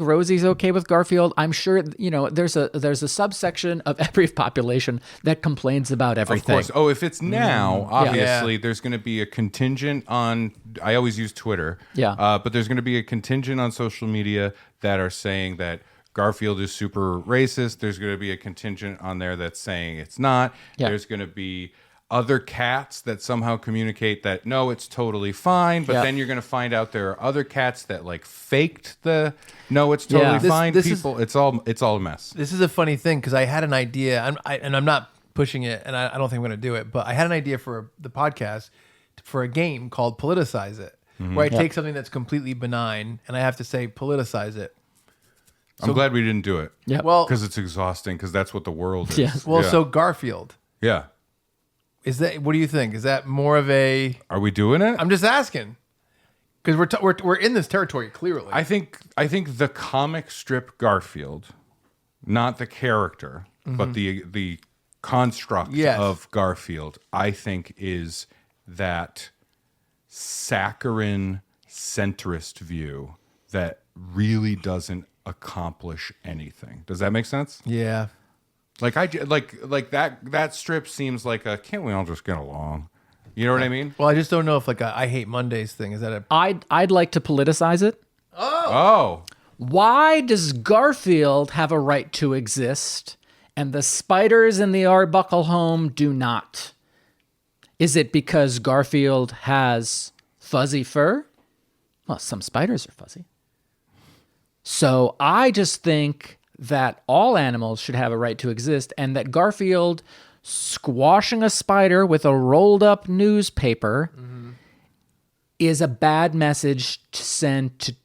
D: Rosie's okay with Garfield. I'm sure there's a subsection of every population that complains about
C: Of
D: everything.
C: course. Oh, if it's now, obviously,
A: Yeah.
C: there's going to be a contingent on. I always use Twitter.
D: Yeah.
C: But there's going to be a contingent on social media that are saying that Garfield is super racist. There's going to be a contingent on there that's saying it's not.
D: Yeah.
C: There's going to be other cats that somehow communicate that no, it's totally fine. But
D: Yeah.
C: then you're going to find out there are other cats that like faked the no, it's totally
D: Yeah.
C: fine.
A: This is-
C: People, it's all a mess.
A: This is a funny thing because I had an idea, and I'm not pushing it, and I don't think I'm going to do it, but I had an idea for the podcast for a game called Politicize It, where I take something that's completely benign and I have to say politicize it.
C: I'm glad we didn't do it.
D: Yep.
A: Well,
C: Because it's exhausting. Because that's what the world is.
D: Yeah.
A: well,
C: yeah.
A: so Garfield,
C: Yeah.
A: is that? What do you think? Is that more of a?
C: Are we doing it?
A: I'm just asking because we're in this territory clearly.
C: I think the comic strip Garfield, not the character, but the construct
A: Yes.
C: of Garfield, I think is that saccharine centrist view that really doesn't accomplish anything. Does that make sense?
A: yeah.
C: Like like that strip seems like a can't we all just get along? You know what I mean?
A: Well, I just don't know if like a I hate Mondays thing is that a
D: I'd like to politicize it.
C: Oh.
D: Why does Garfield have a right to exist and the spiders in the Arbuckle home do not? Is it because Garfield has fuzzy fur? Well, some spiders are fuzzy. So I just think that all animals should have a right to exist and that Garfield squashing a spider with a rolled up newspaper is a bad message to send to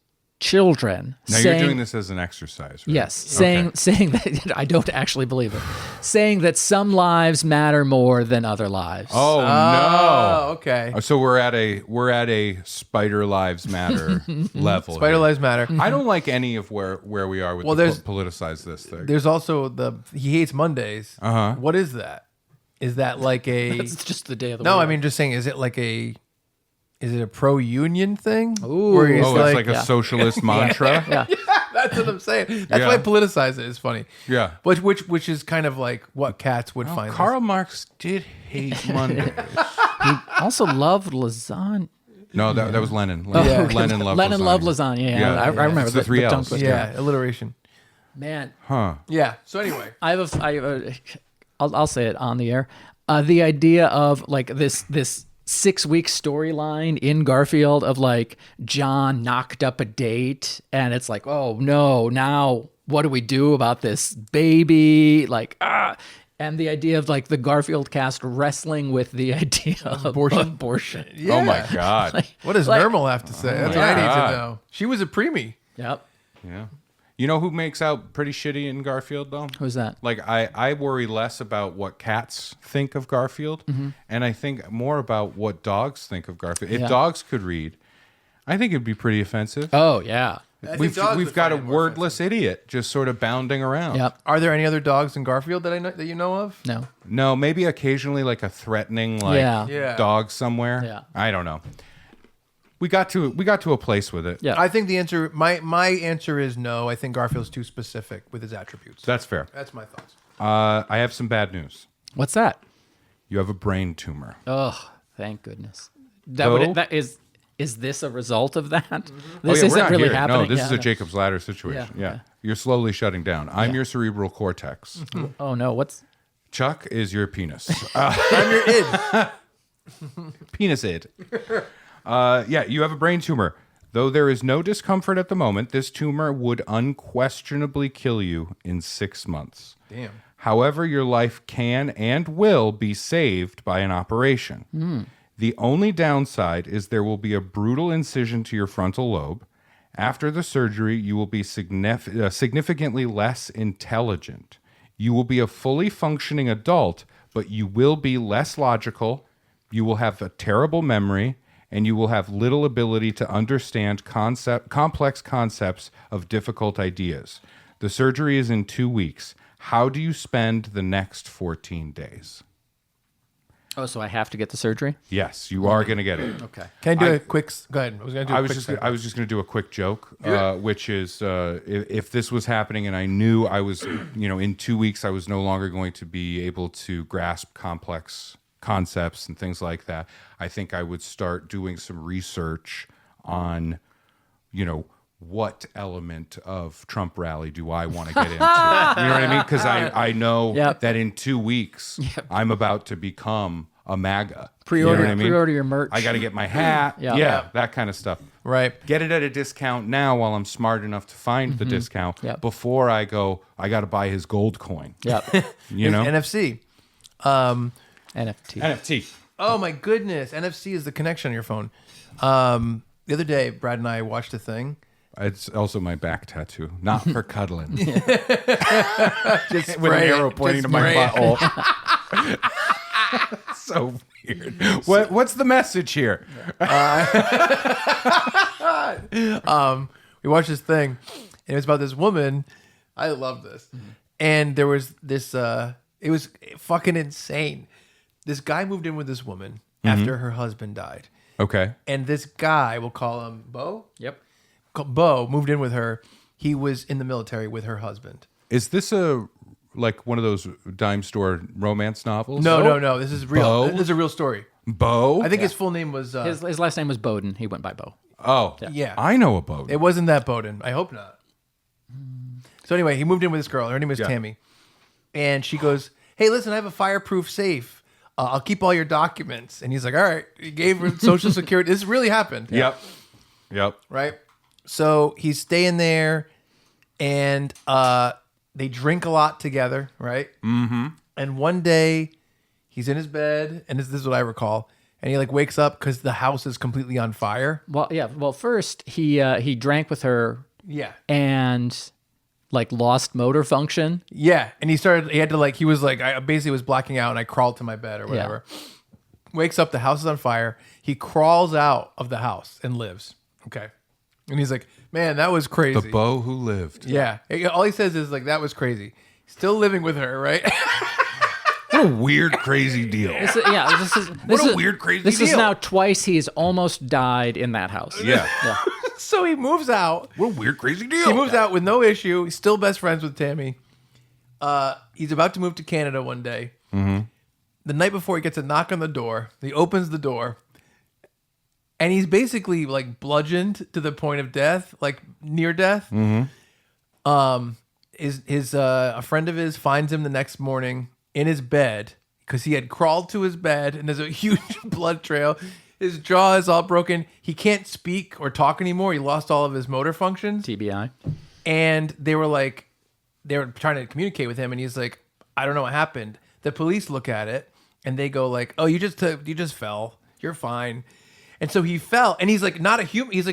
D: children.
C: Now you're doing this as an exercise, right?
D: Yes, saying that I don't actually believe it. Saying that some lives matter more than other lives.
C: Oh no.
A: Oh, okay.
C: So we're at a Spider Lives Matter level.
A: Spider
C: here.
A: Lives Matter.
C: I don't like any of where we are with
A: Well,
C: the
A: there's-
C: politicize this thing.
A: There's also he hates Mondays.
C: Uh-huh.
A: What is that? Is that like a
D: It's just the day of the
A: no?
D: week.
A: I mean, just saying. Is it a pro-union thing?
D: Ooh.
A: Where he's
C: Oh, it's like a
D: yeah.
C: socialist mantra.
D: Yeah.
A: that's what I'm saying. That's
C: Yeah.
A: why politicize it is funny.
C: Yeah.
A: Which is kind of like what cats would find.
C: Karl Marx did hate Mondays.
D: Also loved lasagna.
C: No, that was Lenin.
A: Yeah.
C: Lenin loved
D: Lennon
C: lasagna.
D: loved lasagna. Yeah,
C: Yeah.
D: I remember
C: It's the
D: the
C: three
D: tongue
C: Ls.
D: twister.
A: Yeah, alliteration.
D: Man,
C: Huh.
A: Yeah. So anyway,
D: I'll say it on the air. The idea of like this 6-week storyline in Garfield of like John knocked up a date and it's like, oh no, now what do we do about this baby? Like, and the idea of like the Garfield cast wrestling with the idea of abortion.
A: yeah.
C: Oh my God.
A: What does Nermal have to say? That's what I need
C: God.
A: to know. She was a preemie.
D: Yep.
C: Yeah. You know who makes out pretty shitty in Garfield though?
D: Who's that?
C: Like I worry less about what cats think of Garfield, and I think more about what dogs think of Garfield. If
D: Yeah.
C: dogs could read, I think it'd be pretty offensive.
D: Oh yeah.
A: think
C: We've
A: dogs would
C: got a
A: find it more
C: wordless idiot just sort of bounding around.
D: Yep.
A: Are there any other dogs in Garfield that you know of?
D: No.
C: No, maybe occasionally like a threatening
A: Yeah.
C: dog somewhere.
D: Yeah.
C: I don't know. We got to a place with it.
D: Yeah.
A: I think the answer, my answer is no. I think Garfield's too specific with his attributes.
C: That's fair.
A: That's my thoughts.
C: I have some bad news.
D: What's that?
C: You have a brain tumor.
D: Oh, thank goodness.
C: Though-
D: That is this a result of that? This
C: Oh, yeah, we're
D: isn't
C: not
D: really
C: here.
D: happening.
C: No, this
D: Yeah,
C: is a
D: no.
C: Jacob's Ladder situation.
D: Yeah,
C: Yeah.
D: okay.
C: You're slowly shutting down. I'm your cerebral cortex.
D: Oh no, what's
C: Chuck is your penis.
A: I'm your id.
C: Penis id. Yeah, you have a brain tumor. Though there is no discomfort at the moment, this tumor would unquestionably kill you in 6 months.
A: Damn.
C: However, your life can and will be saved by an operation. The only downside is there will be a brutal incision to your frontal lobe. After the surgery, you will be significantly less intelligent. You will be a fully functioning adult, but you will be less logical. You will have a terrible memory, and you will have little ability to understand complex concepts of difficult ideas. The surgery is in 2 weeks. How do you spend the next 14 days?
D: Oh, so I have to get the surgery?
C: Yes, you are going to get it.
D: Okay.
A: Can I do a quick? Go ahead. I was going to do.
C: I was just going to do a quick joke, which is if this was happening and I knew I was, in 2 weeks I was no longer going to be able to grasp complex concepts and things like that, I think I would start doing some research on, what element of Trump rally do I want to get into? You know what I mean? Because I know
D: Yep.
C: that in 2 weeks I'm about to become a MAGA.
D: Pre-order,
C: You know what I mean?
D: pre-order your merch.
C: I got to get my hat.
D: Yeah.
C: Yeah, that kind of stuff.
A: Right.
C: Get it at a discount now while I'm smart enough to find the discount
D: Yep.
C: before I go, I got to buy his gold coin.
D: Yep.
C: You know?
A: NFC.
C: NFT.
A: Oh my goodness. NFC is the connection on your phone. The other day, Brad and I watched a thing.
C: It's also my back tattoo. Not for cuddling.
A: Just
C: With an
A: spray
C: arrow
A: it.
C: pointing
A: Just
C: to my
A: spray it.
C: butthole. So weird. What's the message here?
A: We watched this thing, and it was about this woman. I love this. And there was this, it was fucking insane. This guy moved in with this woman after her husband died.
C: Okay.
A: And this guy, we'll call him Bo.
D: Yep.
A: Bo moved in with her. He was in the military with her husband.
C: Is this like one of those dime store romance novels?
A: No. This is real.
C: Bo?
A: This is a real story.
C: Bo?
A: I think his full name was.
D: His last name was Bowden. He went by Bo.
C: Oh.
A: Yeah.
C: I know a Bo.
A: It wasn't that Bowden. I hope not. So anyway, he moved in with this girl. Her name was Tammy. And she goes, hey, listen, I have a fireproof safe. I'll keep all your documents. And he's like, all right. He gave her Social Security. This really happened.
C: Yep.
A: Right? So he's staying there, and they drink a lot together, right? Mm-hmm. And one day, he's in his bed, and this is what I recall, and he wakes up because the house is completely on fire.
D: Well, yeah. Well, first he drank with her
A: Yeah.
D: and lost motor function.
A: Yeah. And he I basically was blacking out, and I crawled to my bed or whatever.
D: Yeah.
A: Wakes up, the house is on fire. He crawls out of the house and lives. Okay. And he's like, man, that was crazy.
C: The Bo who lived.
A: Yeah. All he says is that was crazy. Still living with her, right?
C: What a weird, crazy deal.
D: This is
C: weird, crazy
D: This is
C: deal.
D: now twice he's almost died in that house.
C: Yeah.
A: So he moves out.
C: What a weird, crazy deal.
A: He moves out with no issue. He's still best friends with Tammy. He's about to move to Canada one day. Mm-hmm. The night before, he gets a knock on the door. He opens the door. And he's basically bludgeoned to the point of death, near death. Mm-hmm. A friend of his finds him the next morning in his bed because he had crawled to his bed and there's a huge blood trail. His jaw is all broken. He can't speak or talk anymore. He lost all of his motor functions.
D: TBI.
A: And they were trying to communicate with him, and he's like, I don't know what happened. The police look at it and they go oh, you just fell. You're fine. And so he fell, and he's not a human. He's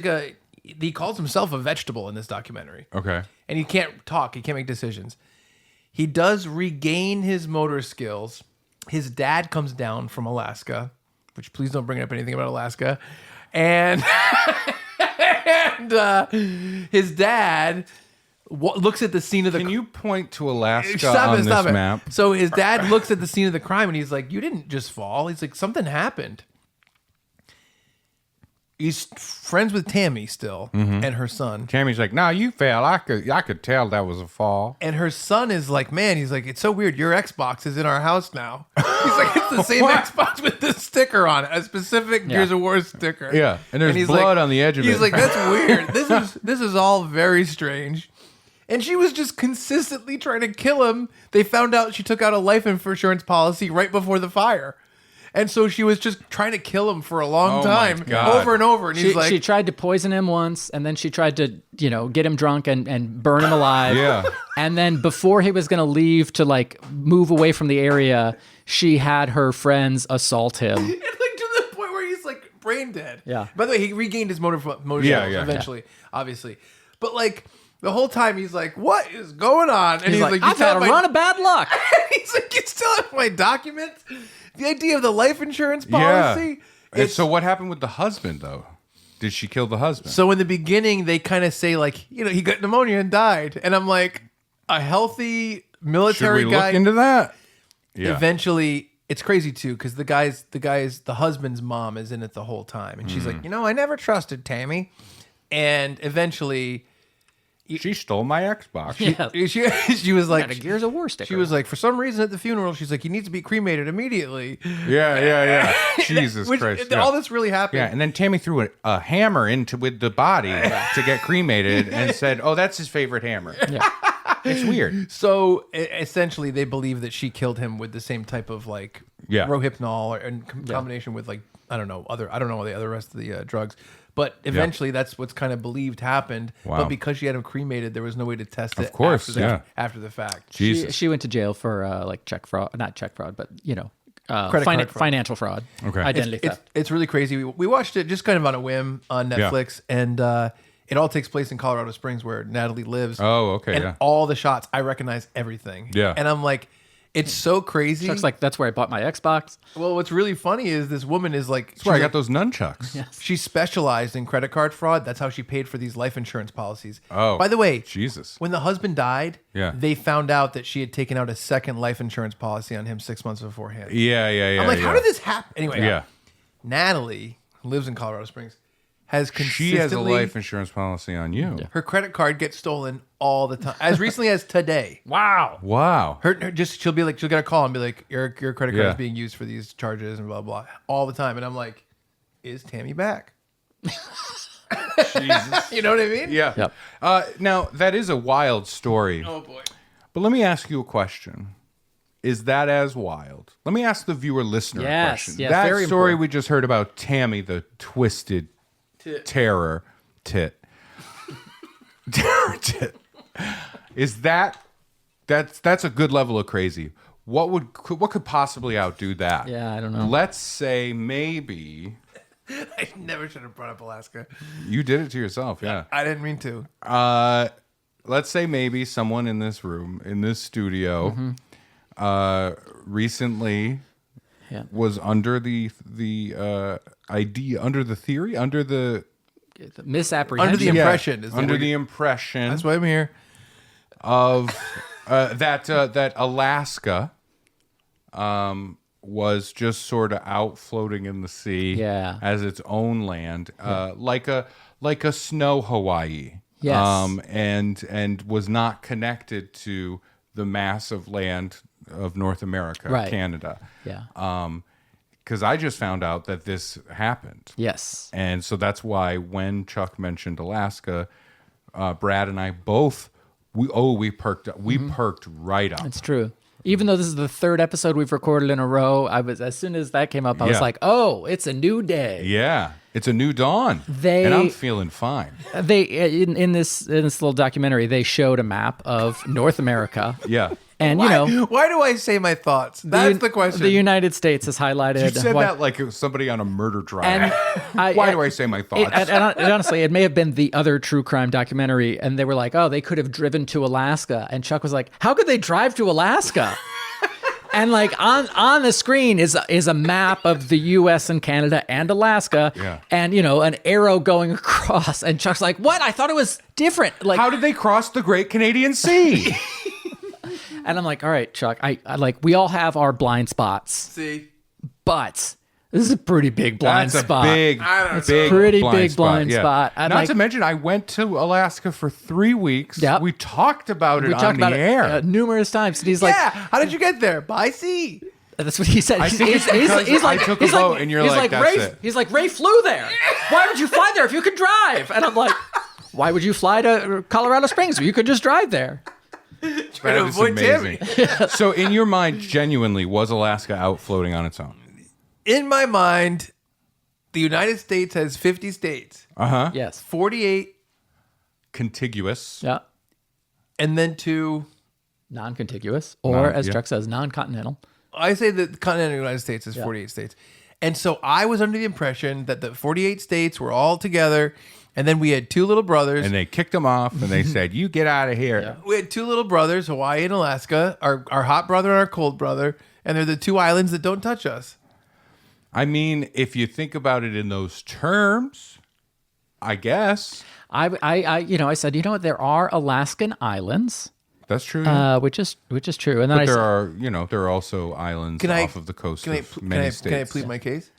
A: he calls himself a vegetable in this documentary.
C: Okay.
A: And he can't talk. He can't make decisions. He does regain his motor skills. His dad comes down from Alaska, which please don't bring up anything about Alaska. And and his dad looks at the scene of the.
C: Can you point to Alaska on this map?
A: So his dad looks at the scene of the crime and he's like, "You didn't just fall." He's like, "Something happened." He's friends with Tammy still and her son.
C: Tammy's like, "No, you fell. I could tell that was a fall."
A: And her son is like, "Man," he's like, "It's so weird. Your Xbox is in our house now." He's like, "It's the same Xbox with this sticker on it, a specific Gears of War sticker."
C: Yeah, and there's
A: he's
C: blood
A: like,
C: on the edge of it.
A: He's like, "That's weird. This is all very strange." And she was just consistently trying to kill him. They found out she took out a life insurance policy right before the fire. And so she was just trying to kill him for a long time, over and over. And he's like,
D: she tried to poison him once, and then she tried to, get him drunk and burn him alive.
C: Yeah.
D: And then before he was going to leave to like move away from the area, she had her friends assault him.
A: and like to the point where he's like brain dead.
D: Yeah.
A: By the way, he regained his motor skills eventually, obviously. But like the whole time he's like, "What is going on?" And he's like,
D: "I've had a run of bad luck."
A: He's like, "You still have my documents?" The idea of the life insurance policy.
C: Yeah. So what happened with the husband, though? Did she kill the husband?
A: So in the beginning, they kind of say like, he got pneumonia and died. And I'm like, a healthy military
C: Should we
A: guy.
C: look into that? Yeah.
A: Eventually, it's crazy too, because the husband's mom is in it the whole time. And she's like, I never trusted Tammy. And eventually...
C: She stole my Xbox.
A: She was like,
D: Got a Gears of War sticker.
A: She was like, for some reason at the funeral, she's like, "He needs to be cremated immediately."
C: Yeah. Jesus Christ.
A: All this really happened.
C: Yeah, and then Tammy threw a hammer with the body to get cremated and said, "Oh, that's his favorite hammer."
D: Yeah.
C: It's weird.
A: So essentially, they believe that she killed him with the same type of like Rohypnol or in combination with like I don't know the rest of the drugs. But eventually, that's what's kind of believed happened.
C: Wow.
A: But because she had him cremated, there was no way to test it.
C: Of course,
A: after the fact.
C: Jesus.
D: She went to jail for like not check fraud, but
A: Credit card fraud.
D: Financial fraud.
C: Okay.
D: Identity theft.
A: It's really crazy. We watched it just kind of on a whim on Netflix, and it all takes place in Colorado Springs, where Natalie lives.
C: Oh, okay,
A: and all the shots, I recognize everything.
C: Yeah.
A: And I'm like, it's so crazy.
D: Chuck's like, "That's where I bought my Xbox."
A: Well, what's really funny is this woman is like...
C: That's where I got those nunchucks.
D: Yes.
A: She specialized in credit card fraud. That's how she paid for these life insurance policies.
C: Oh,
A: by the way,
C: Jesus.
A: When the husband died, they found out that she had taken out a second life insurance policy on him 6 months beforehand.
C: Yeah.
A: I'm like, how did this happen? Anyway,
C: Yeah.
A: Natalie, who lives in Colorado Springs, has consistently...
C: She has a life insurance policy on you.
D: Yeah.
A: Her credit card gets stolen all the time. As recently as today.
D: Wow.
C: Wow.
A: She'll get a call and be like, your credit card is being used for these charges and blah, blah, all the time. And I'm like, is Tammy back?
C: Jesus.
A: You know what I mean?
C: Yeah.
D: Yep.
C: Now, that is a wild story.
A: Oh, boy.
C: But let me ask you a question. Is that as wild? Let me ask the viewer-listener a question.
D: Yes,
C: that
D: very
C: story
D: important.
C: we just heard about Tammy, the twisted terror tit. Terror tit. Is that's a good level of crazy. What could possibly outdo that?
D: Yeah, I don't know.
C: Let's say maybe
A: I never should have brought up Alaska.
C: you did it to yourself. Yeah.
A: I didn't mean to.
C: Let's say maybe someone in this room, in this studio, recently was under the idea, under the theory, under the
D: Misapprehension.
A: Under the impression. Is
C: under the impression
A: That's why I'm here.
C: of that Alaska was just sort of out floating in the sea as its own land, like a snow Hawaii.
D: Yes.
C: And was not connected to the massive land of North America, Canada.
D: Yeah.
C: Because I just found out that this happened.
D: Yes.
C: And so that's why when Chuck mentioned Alaska, Brad and I both we perked up. We perked right up.
D: It's true. Even though this is the third episode we've recorded in a row, as soon as that came up, I was like, "Oh, it's a new day."
C: Yeah, it's a new dawn, and I'm feeling fine.
D: They in this little documentary, they showed a map of North America.
C: Yeah.
D: And
A: why do I say my thoughts? That's the question.
D: The United States is highlighted.
C: You said that like it was somebody on a murder trial.
D: And
C: why do I say my thoughts?
D: And honestly, it may have been the other true crime documentary, and they were like, "Oh, they could have driven to Alaska," and Chuck was like, "How could they drive to Alaska?" And like on the screen is a map of the U.S. and Canada and Alaska, and an arrow going across. And Chuck's like, "What? I thought it was different. Like,
C: How did they cross the Great Canadian Sea?
D: And I'm like, all right, Chuck, I like we all have our blind spots,
A: See,
D: but this is a pretty big blind
C: That's
D: spot.
C: a big,
D: Pretty
C: blind
D: big blind
C: yeah.
D: spot. And
C: Not to mention, I went to Alaska for 3 weeks.
D: Yep.
C: We talked about it
D: we
C: on
D: talked about
C: the air.
D: it numerous times. And he's like,
A: yeah. How did you get there? By sea.
D: that's what he said.
C: I think it's because I took a boat, and you're like, that's
D: Ray,
C: it.
D: He's like, Ray flew there. Why would you fly there if you could drive? And I'm like, why would you fly to Colorado Springs if you could just drive there?
A: Trying to
C: That is
A: avoid
C: amazing.
A: Tammy.
C: So, in your mind, genuinely, was Alaska out floating on its own?
A: In my mind, the United States has 50 states,
D: Yes.
A: 48,
C: Contiguous.
D: Yeah.
A: and then 2.
D: Non-contiguous, or as
C: yeah.
D: Chuck says, non-continental.
A: I say that the continental United States is 48 states. And so I was under the impression that the 48 states were all together, and then we had 2 little brothers.
C: And they kicked them off, and they said, "You get out of here."
A: We had 2 little brothers, Hawaii and Alaska, our hot brother and our cold brother, and they're the 2 islands that don't touch us.
C: I mean, if you think about it in those terms, I guess
D: I said, what? There are Alaskan islands,
C: that's true. Yeah.
D: which is true. And then
C: but
D: I
C: there are also islands
A: Can I-
C: off of the coast
A: Can I,
C: of
A: can
C: many
A: I,
C: states.
A: can I plead my case?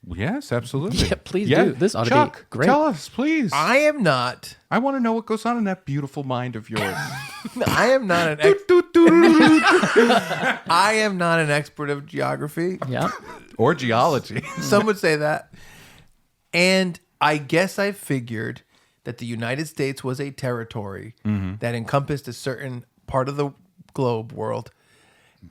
C: Yes, absolutely.
D: Yeah, please do. This ought to be
C: Chuck,
D: great.
C: Tell us, please.
A: I am not.
C: I want to know what goes on in that beautiful mind of yours.
A: I am not an. I am not an expert of geography.
D: yeah.
C: Or geology.
A: Some would say that. And I guess I figured that the United States was a territory that encompassed a certain part of the globe world.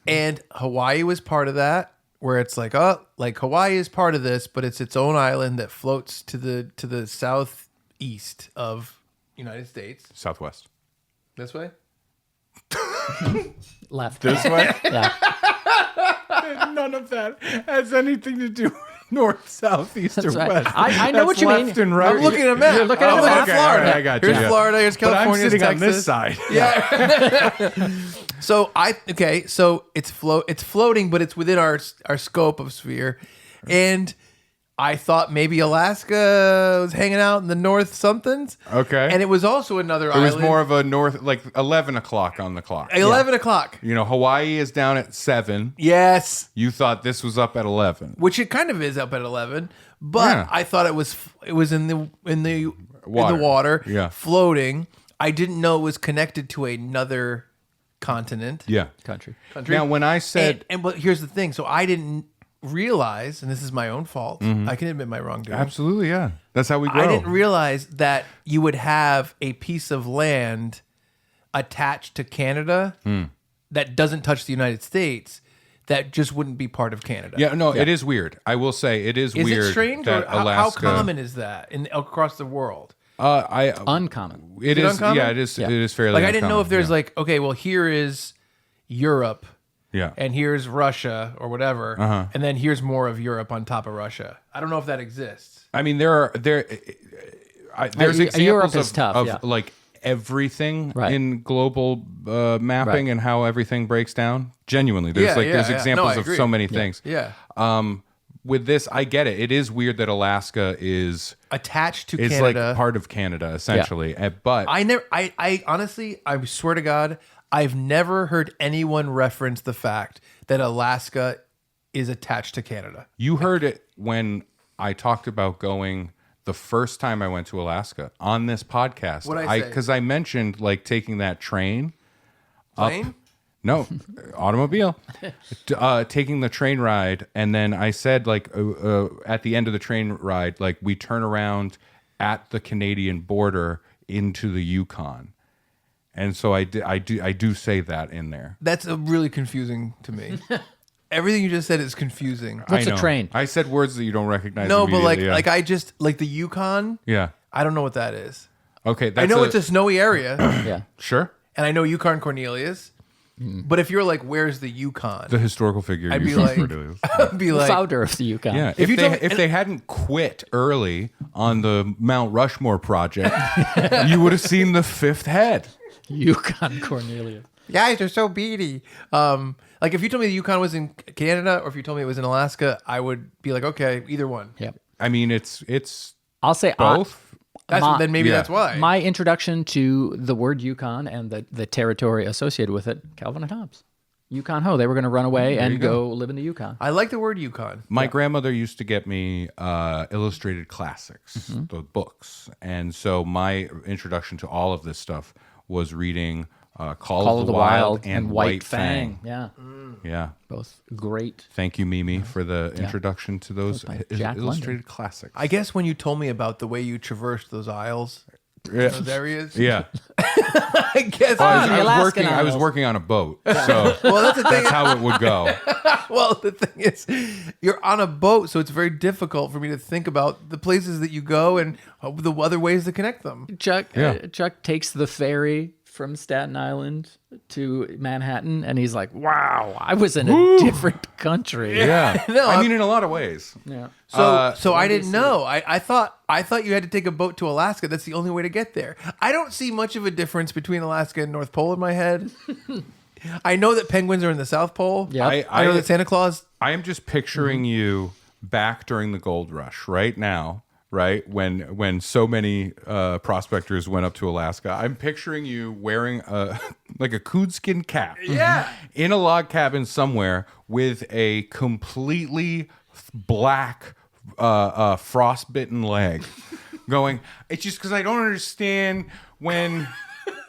A: And Hawaii was part of that, where it's like, Hawaii is part of this, but it's its own island that floats to the southeast of United States.
C: Southwest.
A: This way?
D: Left.
C: This way?
D: Yeah.
C: None of that has anything to do with north, south, east,
D: That's
C: or
D: right.
C: west.
D: I know what you
C: left
D: mean.
C: and right.
A: I'm looking at a map.
D: You're looking at
A: I'm
D: a
A: looking
D: map.
A: at Florida.
C: All right, I got you.
A: Here's
C: Yeah.
A: Florida. Here's
C: But
A: California.
C: I'm sitting
A: Texas.
C: on this side.
A: So it's floating, but it's within our scope of sphere, and I thought maybe Alaska was hanging out in the north somethings.
C: Okay.
A: And it was also another
C: It
A: island.
C: was more of a north, like 11 o'clock on the clock.
A: 11 o'clock.
C: Hawaii is down at 7.
A: Yes,
C: You thought this was up at 11.
A: which it kind of is up at 11, but
C: Yeah.
A: I thought it was in the
C: Water.
A: water,
C: Yeah.
A: floating. I didn't know it was connected to another continent.
C: Yeah.
D: Country.
C: Now, when I said,
A: But here's the thing. So I didn't realize, and this is my own fault. I can admit my wrongdoing.
C: absolutely, yeah. That's how we grow.
A: I didn't realize that you would have a piece of land attached to Canada that doesn't touch the United States that just wouldn't be part of Canada.
C: Yeah, no, it is weird. I will say it is
A: Is
C: weird
A: it strange?
C: that
A: Or how
C: Alaska.
A: common is that across the world?
D: Uncommon.
C: It
A: it
C: is.
A: uncommon?
C: Yeah, it is.
D: Yeah.
C: It is fairly.
A: Like I didn't know
C: uncommon,
A: if there's
C: yeah.
A: like, okay, well here is Europe
C: Yeah.
A: and here's Russia or whatever, and then here's more of Europe on top of Russia. I don't know if that exists.
C: I mean, there's examples
D: Europe is
C: of,
D: tough,
C: of
D: yeah.
C: like everything
D: Right.
C: in global mapping
D: Right.
C: and how everything breaks down. Genuinely, there's
A: Yeah,
C: there's
A: yeah.
C: examples
A: No, I
C: of
A: agree.
C: so many things.
A: Yeah.
C: With this, I get it. It is weird that Alaska is
A: Attached to
C: like
A: Canada.
C: part of Canada essentially. But
A: I honestly, I swear to God, I've never heard anyone reference the fact that Alaska is attached to Canada.
C: you heard it when I talked about going the first time I went to Alaska on this podcast.
A: What'd I say?
C: Because I mentioned like taking that train.
A: Plane?
C: No, automobile. Taking the train ride, and then I said, like, at the end of the train ride, like, we turn around at the Canadian border into the Yukon, and so I do say that in there.
A: That's really confusing to me. Everything you just said is confusing.
D: What's
C: I
D: a
C: know.
D: train?
C: I said words that you don't recognize.
A: No, but like,
C: immediately, yeah.
A: I just like the Yukon.
C: Yeah.
A: I don't know what that is.
C: Okay.
A: I know it's a snowy area,
D: Yeah.
C: sure.
A: and I know Yukon Cornelius. But if you're like, where's the Yukon?
C: The historical figure.
A: I'd be
C: Yukon
A: like-
C: Cornelius.
A: I'd be like,
D: Founder of the Yukon.
C: Yeah,
A: If
C: if,
A: you
C: they
A: told-
C: if they hadn't quit early on the Mount Rushmore project, you would have seen the 5th head.
D: Yukon Cornelius.
A: guys are so beady. Like if you told me the Yukon was in Canada or if you told me it was in Alaska, I would be like, okay, either one.
D: Yep.
C: I mean, it's
D: I'll say
C: both.
A: Then maybe
C: Yeah.
A: that's why.
D: My introduction to the word Yukon and the territory associated with it, Calvin and Hobbes. Yukon Ho. They were going to run away and go live in the Yukon.
A: I like the word Yukon.
C: My grandmother used to get me illustrated classics, the books. And so my introduction to all of this stuff was reading Call of the Wild and White Fang.
D: Yeah.
C: Yeah.
D: Both great.
C: Thank you, Mimi, for the introduction to those
D: by Jack
C: illustrated classics.
A: I guess when you told me about the way you traversed those aisles,
C: Yeah.
A: those areas,
C: Yeah.
A: I guess.
C: I was working on a boat, so
A: Well, that's the thing.
C: that's how it would go.
A: Well, the thing is, you're on a boat, so it's very difficult for me to think about the places that you go and the other ways to connect them.
D: Chuck
C: Yeah.
D: Chuck takes the ferry from Staten Island to Manhattan, and he's like, "Wow, I was in a different country."
C: Yeah.
A: No,
C: I mean, in a lot of ways.
D: Yeah.
A: So I didn't know. I thought you had to take a boat to Alaska. That's the only way to get there. I don't see much of a difference between Alaska and North Pole in my head. I know that penguins are in the South Pole.
D: Yeah.
A: I know that Santa Claus.
C: I am just picturing you back during the gold rush right now, right? When so many prospectors went up to Alaska. I'm picturing you wearing like a coonskin cap.
A: Yeah.
C: In a log cabin somewhere with a completely black frostbitten leg going, it's just because I don't understand when...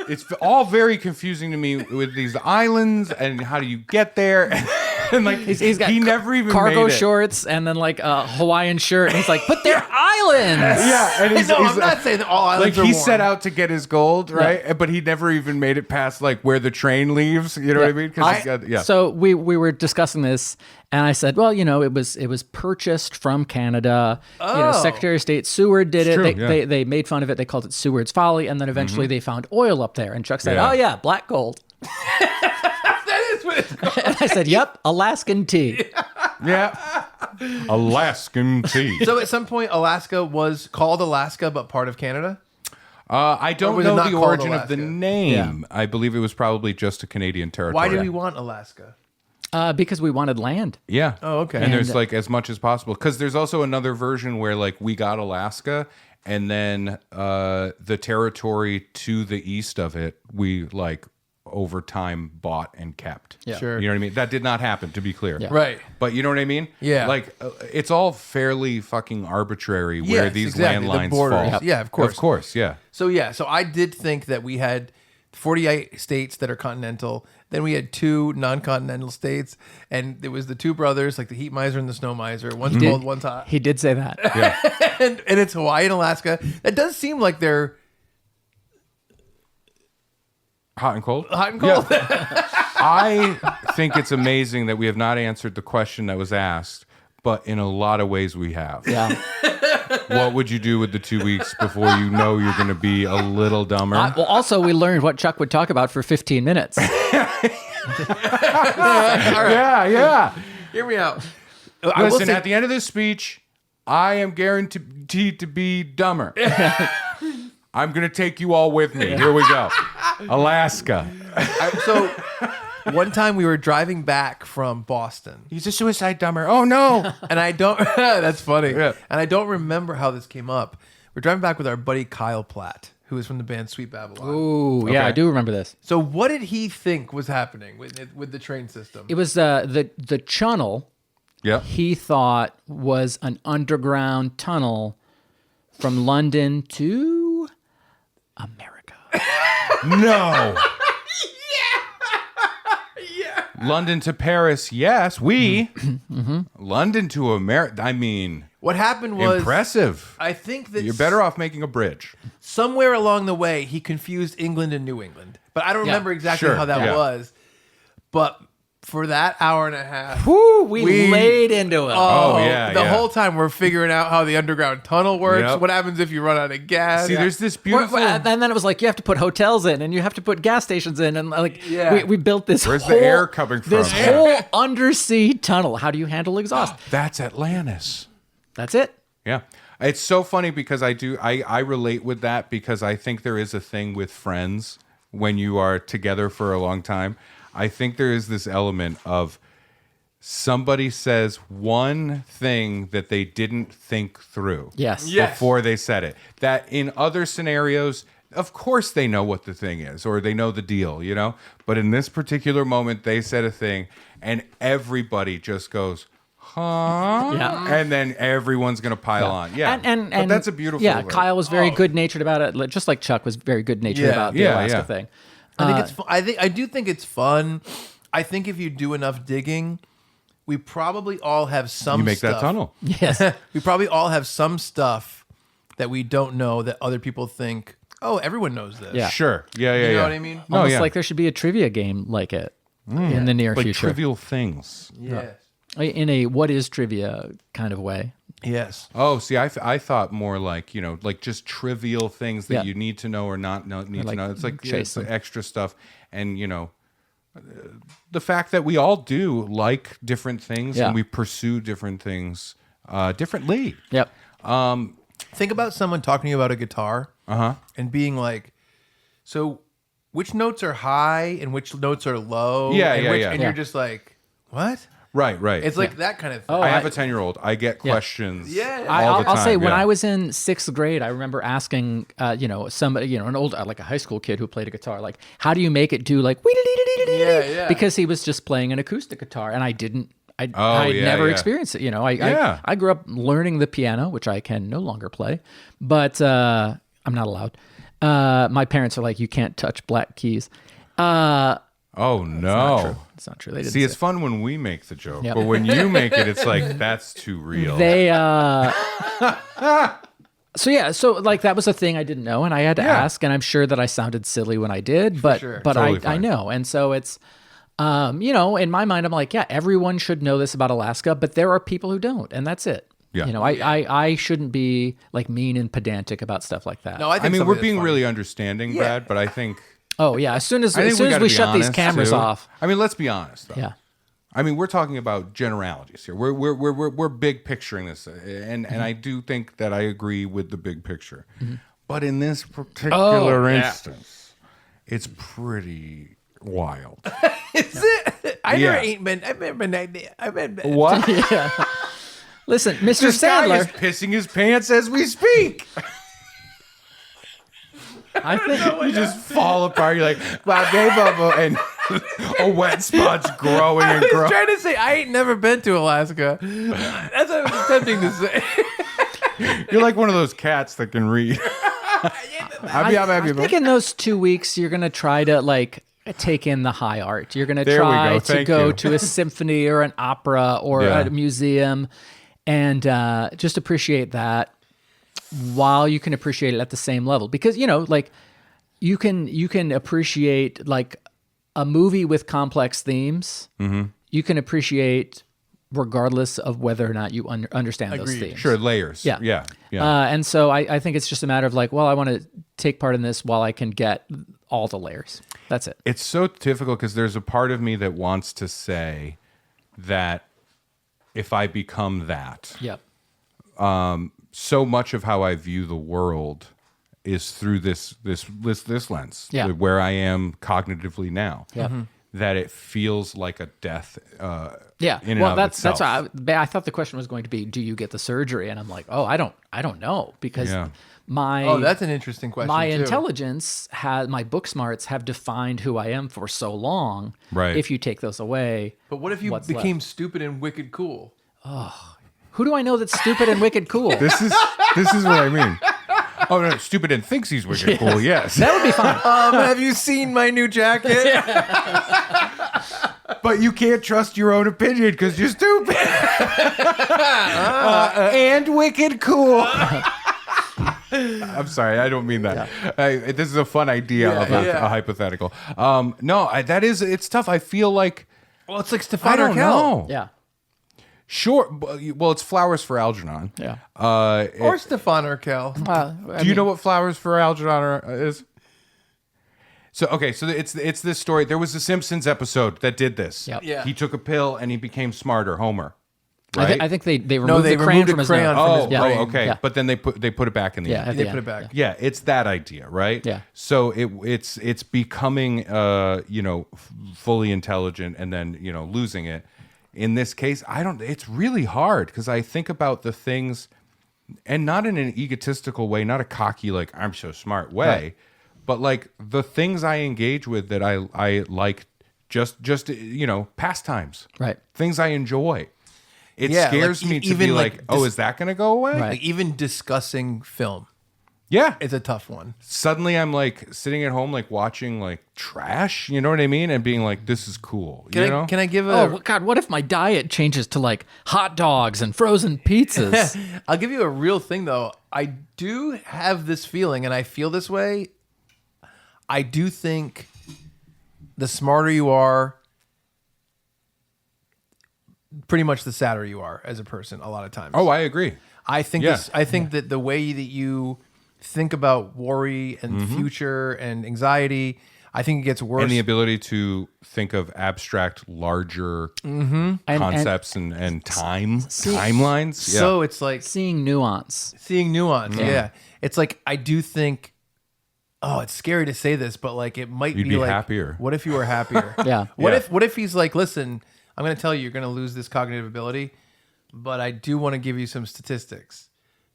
C: It's all very confusing to me with these islands and how do you get there? And like
D: He's got
C: he never even
D: cargo
C: made it.
D: shorts and then like a Hawaiian shirt, and he's like, "But they're islands."
C: Yeah, and
A: No, I'm not saying that all islands
C: like
A: are
C: he
A: warm.
C: set out to get his gold, right? But he never even made it past like where the train leaves. You know what I mean? Because
D: So we were discussing this, and I said, well, it was purchased from Canada.
A: Oh.
D: Secretary of State Seward did it.
C: true,
D: They,
C: yeah.
D: they made fun of it. They called it Seward's Folly, and then eventually they found oil up there. And Chuck said,
C: Yeah.
D: "Oh yeah, black gold."
A: That is what it's called.
D: And I said, "Yep, Alaskan tea."
C: yeah, Alaskan tea.
A: So at some point, Alaska was called Alaska, but part of Canada.
C: I
A: Or
C: don't
A: was it
C: know
A: not
C: the
A: called
C: origin of the
A: Alaska?
C: name. I believe it was probably just a Canadian territory.
A: Why did we want Alaska?
D: Because we wanted land.
C: Yeah.
A: Oh, okay.
C: And there's
D: And-
C: like as much as possible because there's also another version where like we got Alaska and then the territory to the east of it we like over time bought and kept.
D: Yeah.
A: Sure.
C: You know what I mean? That did not happen, to be clear.
D: Yeah.
A: Right.
C: But you know what I mean?
A: Yeah.
C: Like it's all fairly fucking arbitrary where
A: Yes,
C: these
A: exactly. The
C: landlines
A: borders.
C: fall.
A: Yeah, of course.
C: Of course, yeah.
A: So I did think that we had 48 states that are continental. Then we had 2 non-continental states, and it was the 2 brothers, like the heat miser and the snow miser. One's cold, one's hot.
D: He did say that.
A: and it's Hawaii and Alaska. That does seem like they're
C: Hot and cold?
A: hot and cold.
C: I think it's amazing that we have not answered the question that was asked, but in a lot of ways we have.
D: Yeah.
C: What would you do with the 2 weeks before you know you're going to be a little dumber?
D: Well, also we learned what Chuck would talk about for 15 minutes.
C: Yeah.
A: Hear me out. I will
C: Listen,
A: say-
C: at the end of this speech, I am guaranteed to be dumber. I'm going to take you all with me. Here we go. Alaska.
A: so one time we were driving back from Boston,
C: He's a suicide dumber. Oh, no.
A: and I don't. That's funny.
C: Yeah.
A: And I don't remember how this came up. We're driving back with our buddy Kyle Platt, who is from the band Sweet Babylon.
D: Ooh, yeah, I do remember this.
A: So what did he think was happening with the train system?
D: It was the channel.
C: Yep.
D: He thought was an underground tunnel from London to America.
C: No. London to Paris, yes. We. London to America. I mean,
A: What happened was
C: impressive.
A: I think that
C: You're better off making a bridge.
A: somewhere along the way he confused England and New England, but I don't
D: Yeah.
A: remember exactly
C: Sure,
A: how that
C: yeah.
A: was. But for that hour and a half,
D: Woo, we laid into it.
C: Oh, yeah,
A: the
C: yeah.
A: whole time we're figuring out how the underground tunnel works.
C: Yep.
A: What happens if you run out of gas?
C: See, there's this beautiful.
D: And then it was like you have to put hotels in and you have to put gas stations in and like
A: Yeah.
D: we built this
C: Where's the
D: whole,
C: air coming from?
D: This
C: Yeah.
D: whole undersea tunnel. How do you handle exhaust?
C: That's Atlantis.
D: That's it.
C: Yeah. It's so funny because I relate with that because I think there is a thing with friends when you are together for a long time. I think there is this element of somebody says one thing that they didn't think through
D: Yes.
C: before they said it. That in other scenarios, of course they know what the thing is or they know the deal, you know? But in this particular moment, they said a thing and everybody just goes, huh?
D: Yeah.
C: And then everyone's going to pile on. Yeah.
D: And
C: but that's a beautiful
D: Yeah,
C: way.
D: Kyle was very good-natured about it, just like Chuck was very good-natured
A: Yeah.
D: about the Alaska thing.
A: I think it's. I do think it's fun. I think if you do enough digging, we probably all have some.
C: You make
A: stuff.
C: that tunnel.
D: Yes.
A: We probably all have some stuff that we don't know that other people think. Oh, everyone knows this.
D: Yeah.
C: Sure. Yeah, yeah,
A: You know
C: yeah.
A: what I mean?
C: No,
D: Almost
C: yeah.
D: like there should be a trivia game like it in the near
C: Like
D: future.
C: trivial things.
A: Yes.
D: In a what is trivia kind of way.
A: Yes.
C: Oh, see, I thought more like, you know, like just trivial things that
D: Yeah.
C: you need to know or not need
D: like
C: to know. It's like
D: chase them.
C: extra stuff. And, you know, the fact that we all do like different things
D: Yeah.
C: and we pursue different things differently.
D: Yep.
A: Think about someone talking to you about a guitar and being like, so which notes are high and which notes are low?
C: Yeah,
A: and
C: yeah,
A: which,
C: yeah.
A: And
C: Yeah.
A: you're just like, what?
C: Right, right.
A: It's like that kind of thing.
C: I have a 10-year-old. I get questions
A: Yeah.
C: all the time.
D: I'll say when
C: yeah.
D: I was in 6th grade, I remember asking, somebody, an old, like a high school kid who played a guitar, like, how do you make it do like,
A: Yeah, yeah.
D: because he was just playing an acoustic guitar and I didn't. I
C: yeah,
D: never
C: yeah.
D: experienced it.
C: Yeah.
D: I grew up learning the piano, which I can no longer play, but I'm not allowed. My parents are like, you can't touch black keys.
C: Oh, no.
D: It's not true. They didn't
C: See,
D: say
C: it's fun when we make the joke,
D: Yep.
C: but when you make it, it's like, that's too real.
D: They so like that was a thing I didn't know and I had to ask, and I'm sure that I sounded silly when I did, but
A: sure.
C: Totally
D: I
C: fine.
D: know. And so it's in my mind I'm like, yeah, everyone should know this about Alaska, but there are people who don't, and that's it.
C: Yeah.
D: I shouldn't be like mean and pedantic about stuff like that.
A: No, I think
C: I mean,
A: some of
C: we're
A: it's
C: being
A: funny.
C: really understanding, Brad, but I think...
D: Oh yeah, as soon as
C: I think gotta
D: we
C: be
D: shut these
C: honest,
D: cameras
C: too.
D: off.
C: I mean, let's be honest, though.
D: Yeah.
C: I mean, we're talking about generalities here. We're big picturing this, and I do think that I agree with the big picture. But in this particular instance, it's pretty wild.
A: Is it? I
C: Yeah.
A: never ain't been. I've been.
C: What?
D: Listen, Mr.
C: This guy is
D: Sandler,
C: pissing his pants as we speak.
D: I think
C: You just fall apart. You're like, "Blah, blah, blah," and a wet spot's growing and
A: I was
C: growing.
A: trying to say I ain't never been to Alaska. That's what I was attempting to say.
C: You're like one of those cats that can read.
D: I think in those 2 weeks you're gonna try to like take in the high art. You're gonna
C: There we
D: try
C: go.
D: to
C: Thank
D: go
C: you.
D: to a symphony or an opera or
C: Yeah.
D: a museum, and just appreciate that while you can appreciate it at the same level. Because like you can appreciate like a movie with complex themes. You can appreciate regardless of whether or not you understand those
A: Agreed.
D: themes.
C: Sure, layers.
D: Yeah.
C: yeah.
D: And so I think it's just a matter of like, well, I want to take part in this while I can get all the layers. That's it.
C: It's so difficult because there's a part of me that wants to say that if I become that,
D: Yep.
C: so much of how I view the world is through this lens,
D: Yeah.
C: where I am cognitively now.
D: Yeah.
C: That it feels like a death.
D: Yeah.
C: In and
D: Well,
C: of
D: that's
C: itself.
D: why I thought the question was going to be, do you get the surgery? And I'm like, oh, I don't know, because
C: Yeah.
A: Oh, that's an interesting question.
D: my
A: too.
D: intelligence my book smarts have defined who I am for so long.
C: Right.
D: If you take those away,
A: But what if you
D: what's
A: became
D: left?
A: stupid and wicked cool?
D: Who do I know that's stupid and wicked cool?
C: This is what I mean. Oh no, stupid and thinks he's wicked cool. Yes,
D: That would be fine.
A: Have you seen my new jacket?
C: but you can't trust your own opinion because you're stupid and wicked cool. I'm sorry, I don't mean that. This is a fun idea of a hypothetical. No, it's tough. I feel like
A: Well, it's like
C: I
A: Stefan
C: don't
A: Urkel.
C: know.
D: Yeah.
C: Sure. Well, it's flowers for Algernon.
D: Yeah.
A: Or Stefan Urkel.
C: Do you know what flowers for Algernon is? So it's this story. There was a Simpsons episode that did this.
D: Yep.
A: Yeah.
C: He took a pill and he became smarter, Homer. right?
D: I think they removed the crayon
A: removed
D: from
A: a
D: his
A: crayon
D: nose.
A: from
C: Oh,
A: his
D: Yeah.
A: brain.
C: okay.
D: Yeah.
C: But then they put it back in the
D: Yeah,
C: end.
D: at the
A: They put
D: end.
A: it back.
C: Yeah, it's that idea, right?
D: Yeah.
C: So it's becoming fully intelligent and then losing it. In this case, it's really hard because I think about the things, and not in an egotistical way, not a cocky like I'm so smart way,
D: Right.
C: but like the things I engage with that I like, just pastimes,
D: Right.
C: things I enjoy. It
A: Yeah,
C: scares
A: like,
C: me to
A: even
C: be
A: like
C: like, oh, is that going to go away?
D: Right.
A: Like even discussing film
C: Yeah.
A: is a tough one.
C: Suddenly I'm like sitting at home, like watching like trash, you know what I mean? And being like, this is cool.
A: Can I give a?
D: Oh God! What if my diet changes to like hot dogs and frozen pizzas?
A: I'll give you a real thing though. I do have this feeling, and I feel this way. I do think the smarter you are, pretty much the sadder you are as a person. A lot of times.
C: Oh, I agree.
A: I think
C: Yeah.
A: this. I think that the way that you think about worry and future and anxiety, I think it gets worse.
C: And the ability to think of abstract, larger concepts and timelines. Yeah.
A: So it's like
D: Seeing nuance.
A: seeing nuance. Yeah. It's like I do think. Oh, it's scary to say this, but like it might
C: You'd
A: be
C: be
A: like
C: happier.
A: What if you were happier?
D: Yeah.
A: What if he's like, listen, I'm going to tell you, you're going to lose this cognitive ability, but I do want to give you some statistics.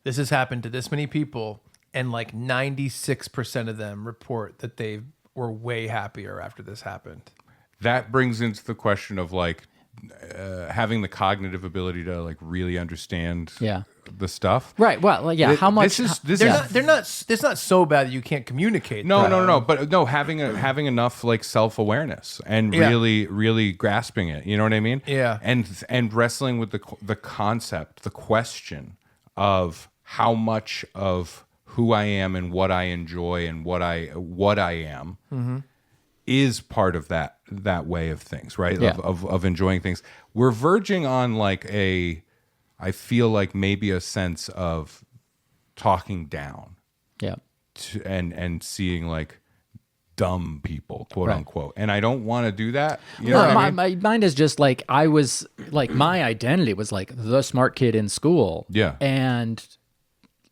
A: This has happened to this many people, and like 96% of them report that they were way happier after this happened.
C: That brings into the question of like having the cognitive ability to like really understand
D: Yeah.
C: the stuff.
D: Right. Well, yeah. How much?
A: They're not. It's not so bad that you can't communicate.
C: No. But no, having enough like self-awareness and
A: Yeah.
C: really grasping it. You know what I mean?
A: Yeah.
C: And wrestling with the concept, the question of how much of who I am and what I enjoy and what I am is part of that way of things, right?
D: Yeah.
C: Of enjoying things. We're verging on like I feel like maybe a sense of talking down
D: Yeah.
C: and seeing like dumb people, quote
D: Right.
C: unquote. And I don't want to do that. You know what I mean?
D: My mind is just like I was like my identity was like the smart kid in school.
C: Yeah.
D: And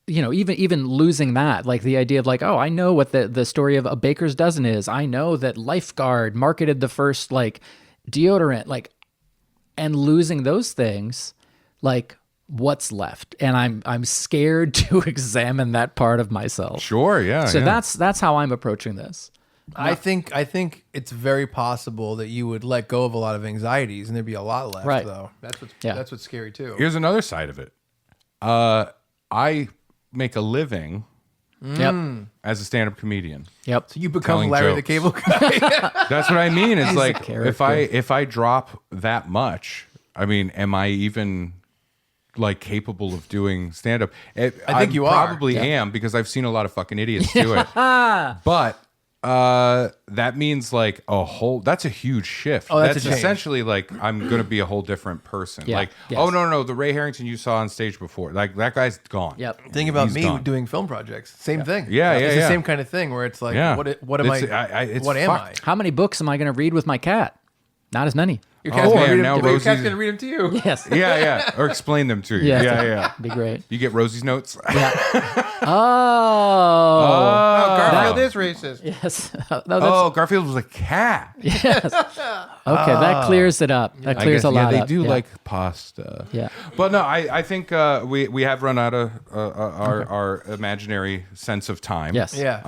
D: even losing that, like the idea of like, oh, I know what the story of a baker's dozen is. I know that Lifeguard marketed the first like deodorant, like, and losing those things, like what's left? And I'm scared to examine that part of myself.
C: Sure, yeah.
D: So
C: yeah.
D: that's how I'm approaching this.
A: I think it's very possible that you would let go of a lot of anxieties, and there'd be a lot left.
D: Right.
A: Though that's
D: Yeah.
A: what's scary too.
C: Here's another side of it. I make a living
D: Yep.
C: as a stand-up comedian.
D: Yep.
A: So you become
C: Telling
A: Larry the
C: jokes.
A: Cable Guy.
C: That's what I mean. It's like
D: character.
C: if I drop that much, I mean, am I even like capable of doing stand-up? I
A: think you are.
C: probably am because I've seen a lot of fucking idiots do it. But that means like that's a huge shift.
A: Oh, that's a change.
C: essentially like I'm gonna be a whole different person.
D: Yeah.
C: Like,
D: Yes.
C: oh no, the Ray Harrington you saw on stage before, like that guy's gone.
D: Yep.
A: Think about
C: He's
A: me
C: gone.
A: doing film projects. Same thing.
C: Yeah,
A: It's
C: yeah.
A: the same kind of thing where it's like,
C: Yeah.
A: what am I?
C: It's
A: What am I?
C: fucked.
D: How many books am I going to read with my cat? Not as many.
A: Your cat's gonna
C: man,
A: read them
C: now
A: to, your
C: Rosie's-
A: cat's gonna read them to you.
D: Yes.
C: Yeah, or explain them to you. Yeah.
D: Be great.
C: You get Rosie's notes.
D: Oh.
A: Oh, Garfield is racist.
D: Yes. No, that's,
C: Oh, Garfield was a cat.
D: yes. Okay, that clears it up. That
C: I
D: clears
C: guess,
D: a lot
C: yeah, they
D: up.
C: do
D: Yeah.
C: like pasta.
D: Yeah.
C: But no, I think we have run out of our imaginary sense of time.
D: Yes.
A: Yeah.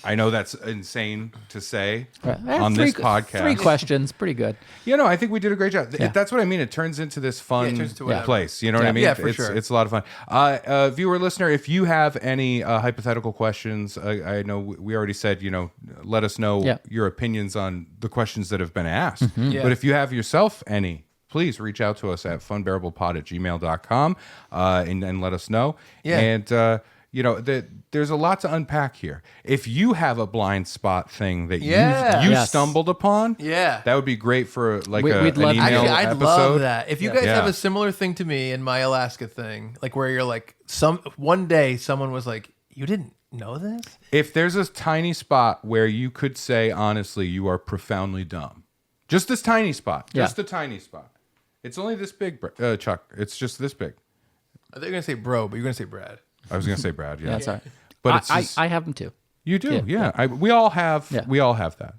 C: I know that's insane to say
D: Right.
C: on this podcast.
D: 3 questions. Pretty good.
C: I think we did a great job.
D: Yeah.
C: That's what I mean. It turns into this fun
A: it turns to whatever.
C: place. You know what I mean?
A: Yeah, for
C: it's,
A: sure.
C: It's a lot of fun. Viewer, listener, if you have any hypothetical questions, I know we already said, let us know
D: Yeah.
C: your opinions on the questions that have been asked.
A: Yeah.
C: But if you have yourself any, please reach out to us at funbearablepod@gmail.com and let us know.
A: Yeah.
C: And, there's a lot to unpack here. If you have a blind spot thing that
A: Yeah.
C: you
D: Yes.
C: stumbled upon,
A: Yeah.
C: that would be great for like
D: We'd
C: an
D: love-
C: email
A: Actually, I'd
C: episode.
A: love that. If you guys
C: Yeah.
A: have a similar thing to me in my Alaska thing, like where you're like, one day someone was like, "You didn't know this?"
C: If there's a tiny spot where you could say honestly you are profoundly dumb, just this tiny spot,
D: Yeah.
C: just a tiny spot, It's only this big, Chuck. It's just this big.
A: I think you're gonna say bro, but you're gonna say Brad.
C: I was gonna say Brad. Yeah,
D: That's all right.
C: But it's just,
D: I have them too.
C: you do.
D: Yeah.
C: Yeah. We all have.
D: Yeah.
C: We all have that.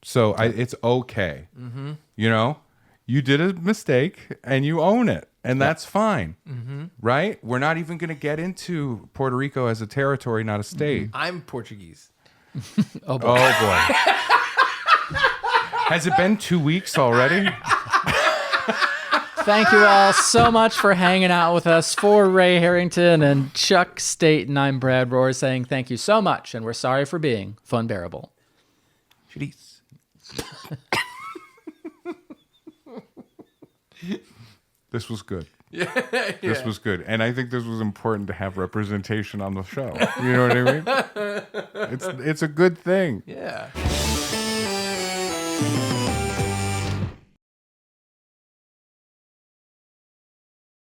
C: So it's okay. Mm-hmm. You know, you did a mistake and you own it, and that's fine. Mm-hmm. Right? We're not even gonna get into Puerto Rico as a territory, not a state.
A: I'm Portuguese.
D: Oh boy.
C: Oh boy. Has it been 2 weeks already?
D: Thank you all so much for hanging out with us. For Ray Harrington and Chuck Staten, I'm Brad Rohr saying thank you so much, and we're sorry for being Funbearable.
A: Cheese.
C: This was good. This was good. And I think this was important to have representation on the show. You know what I mean? It's a good thing.
A: Yeah.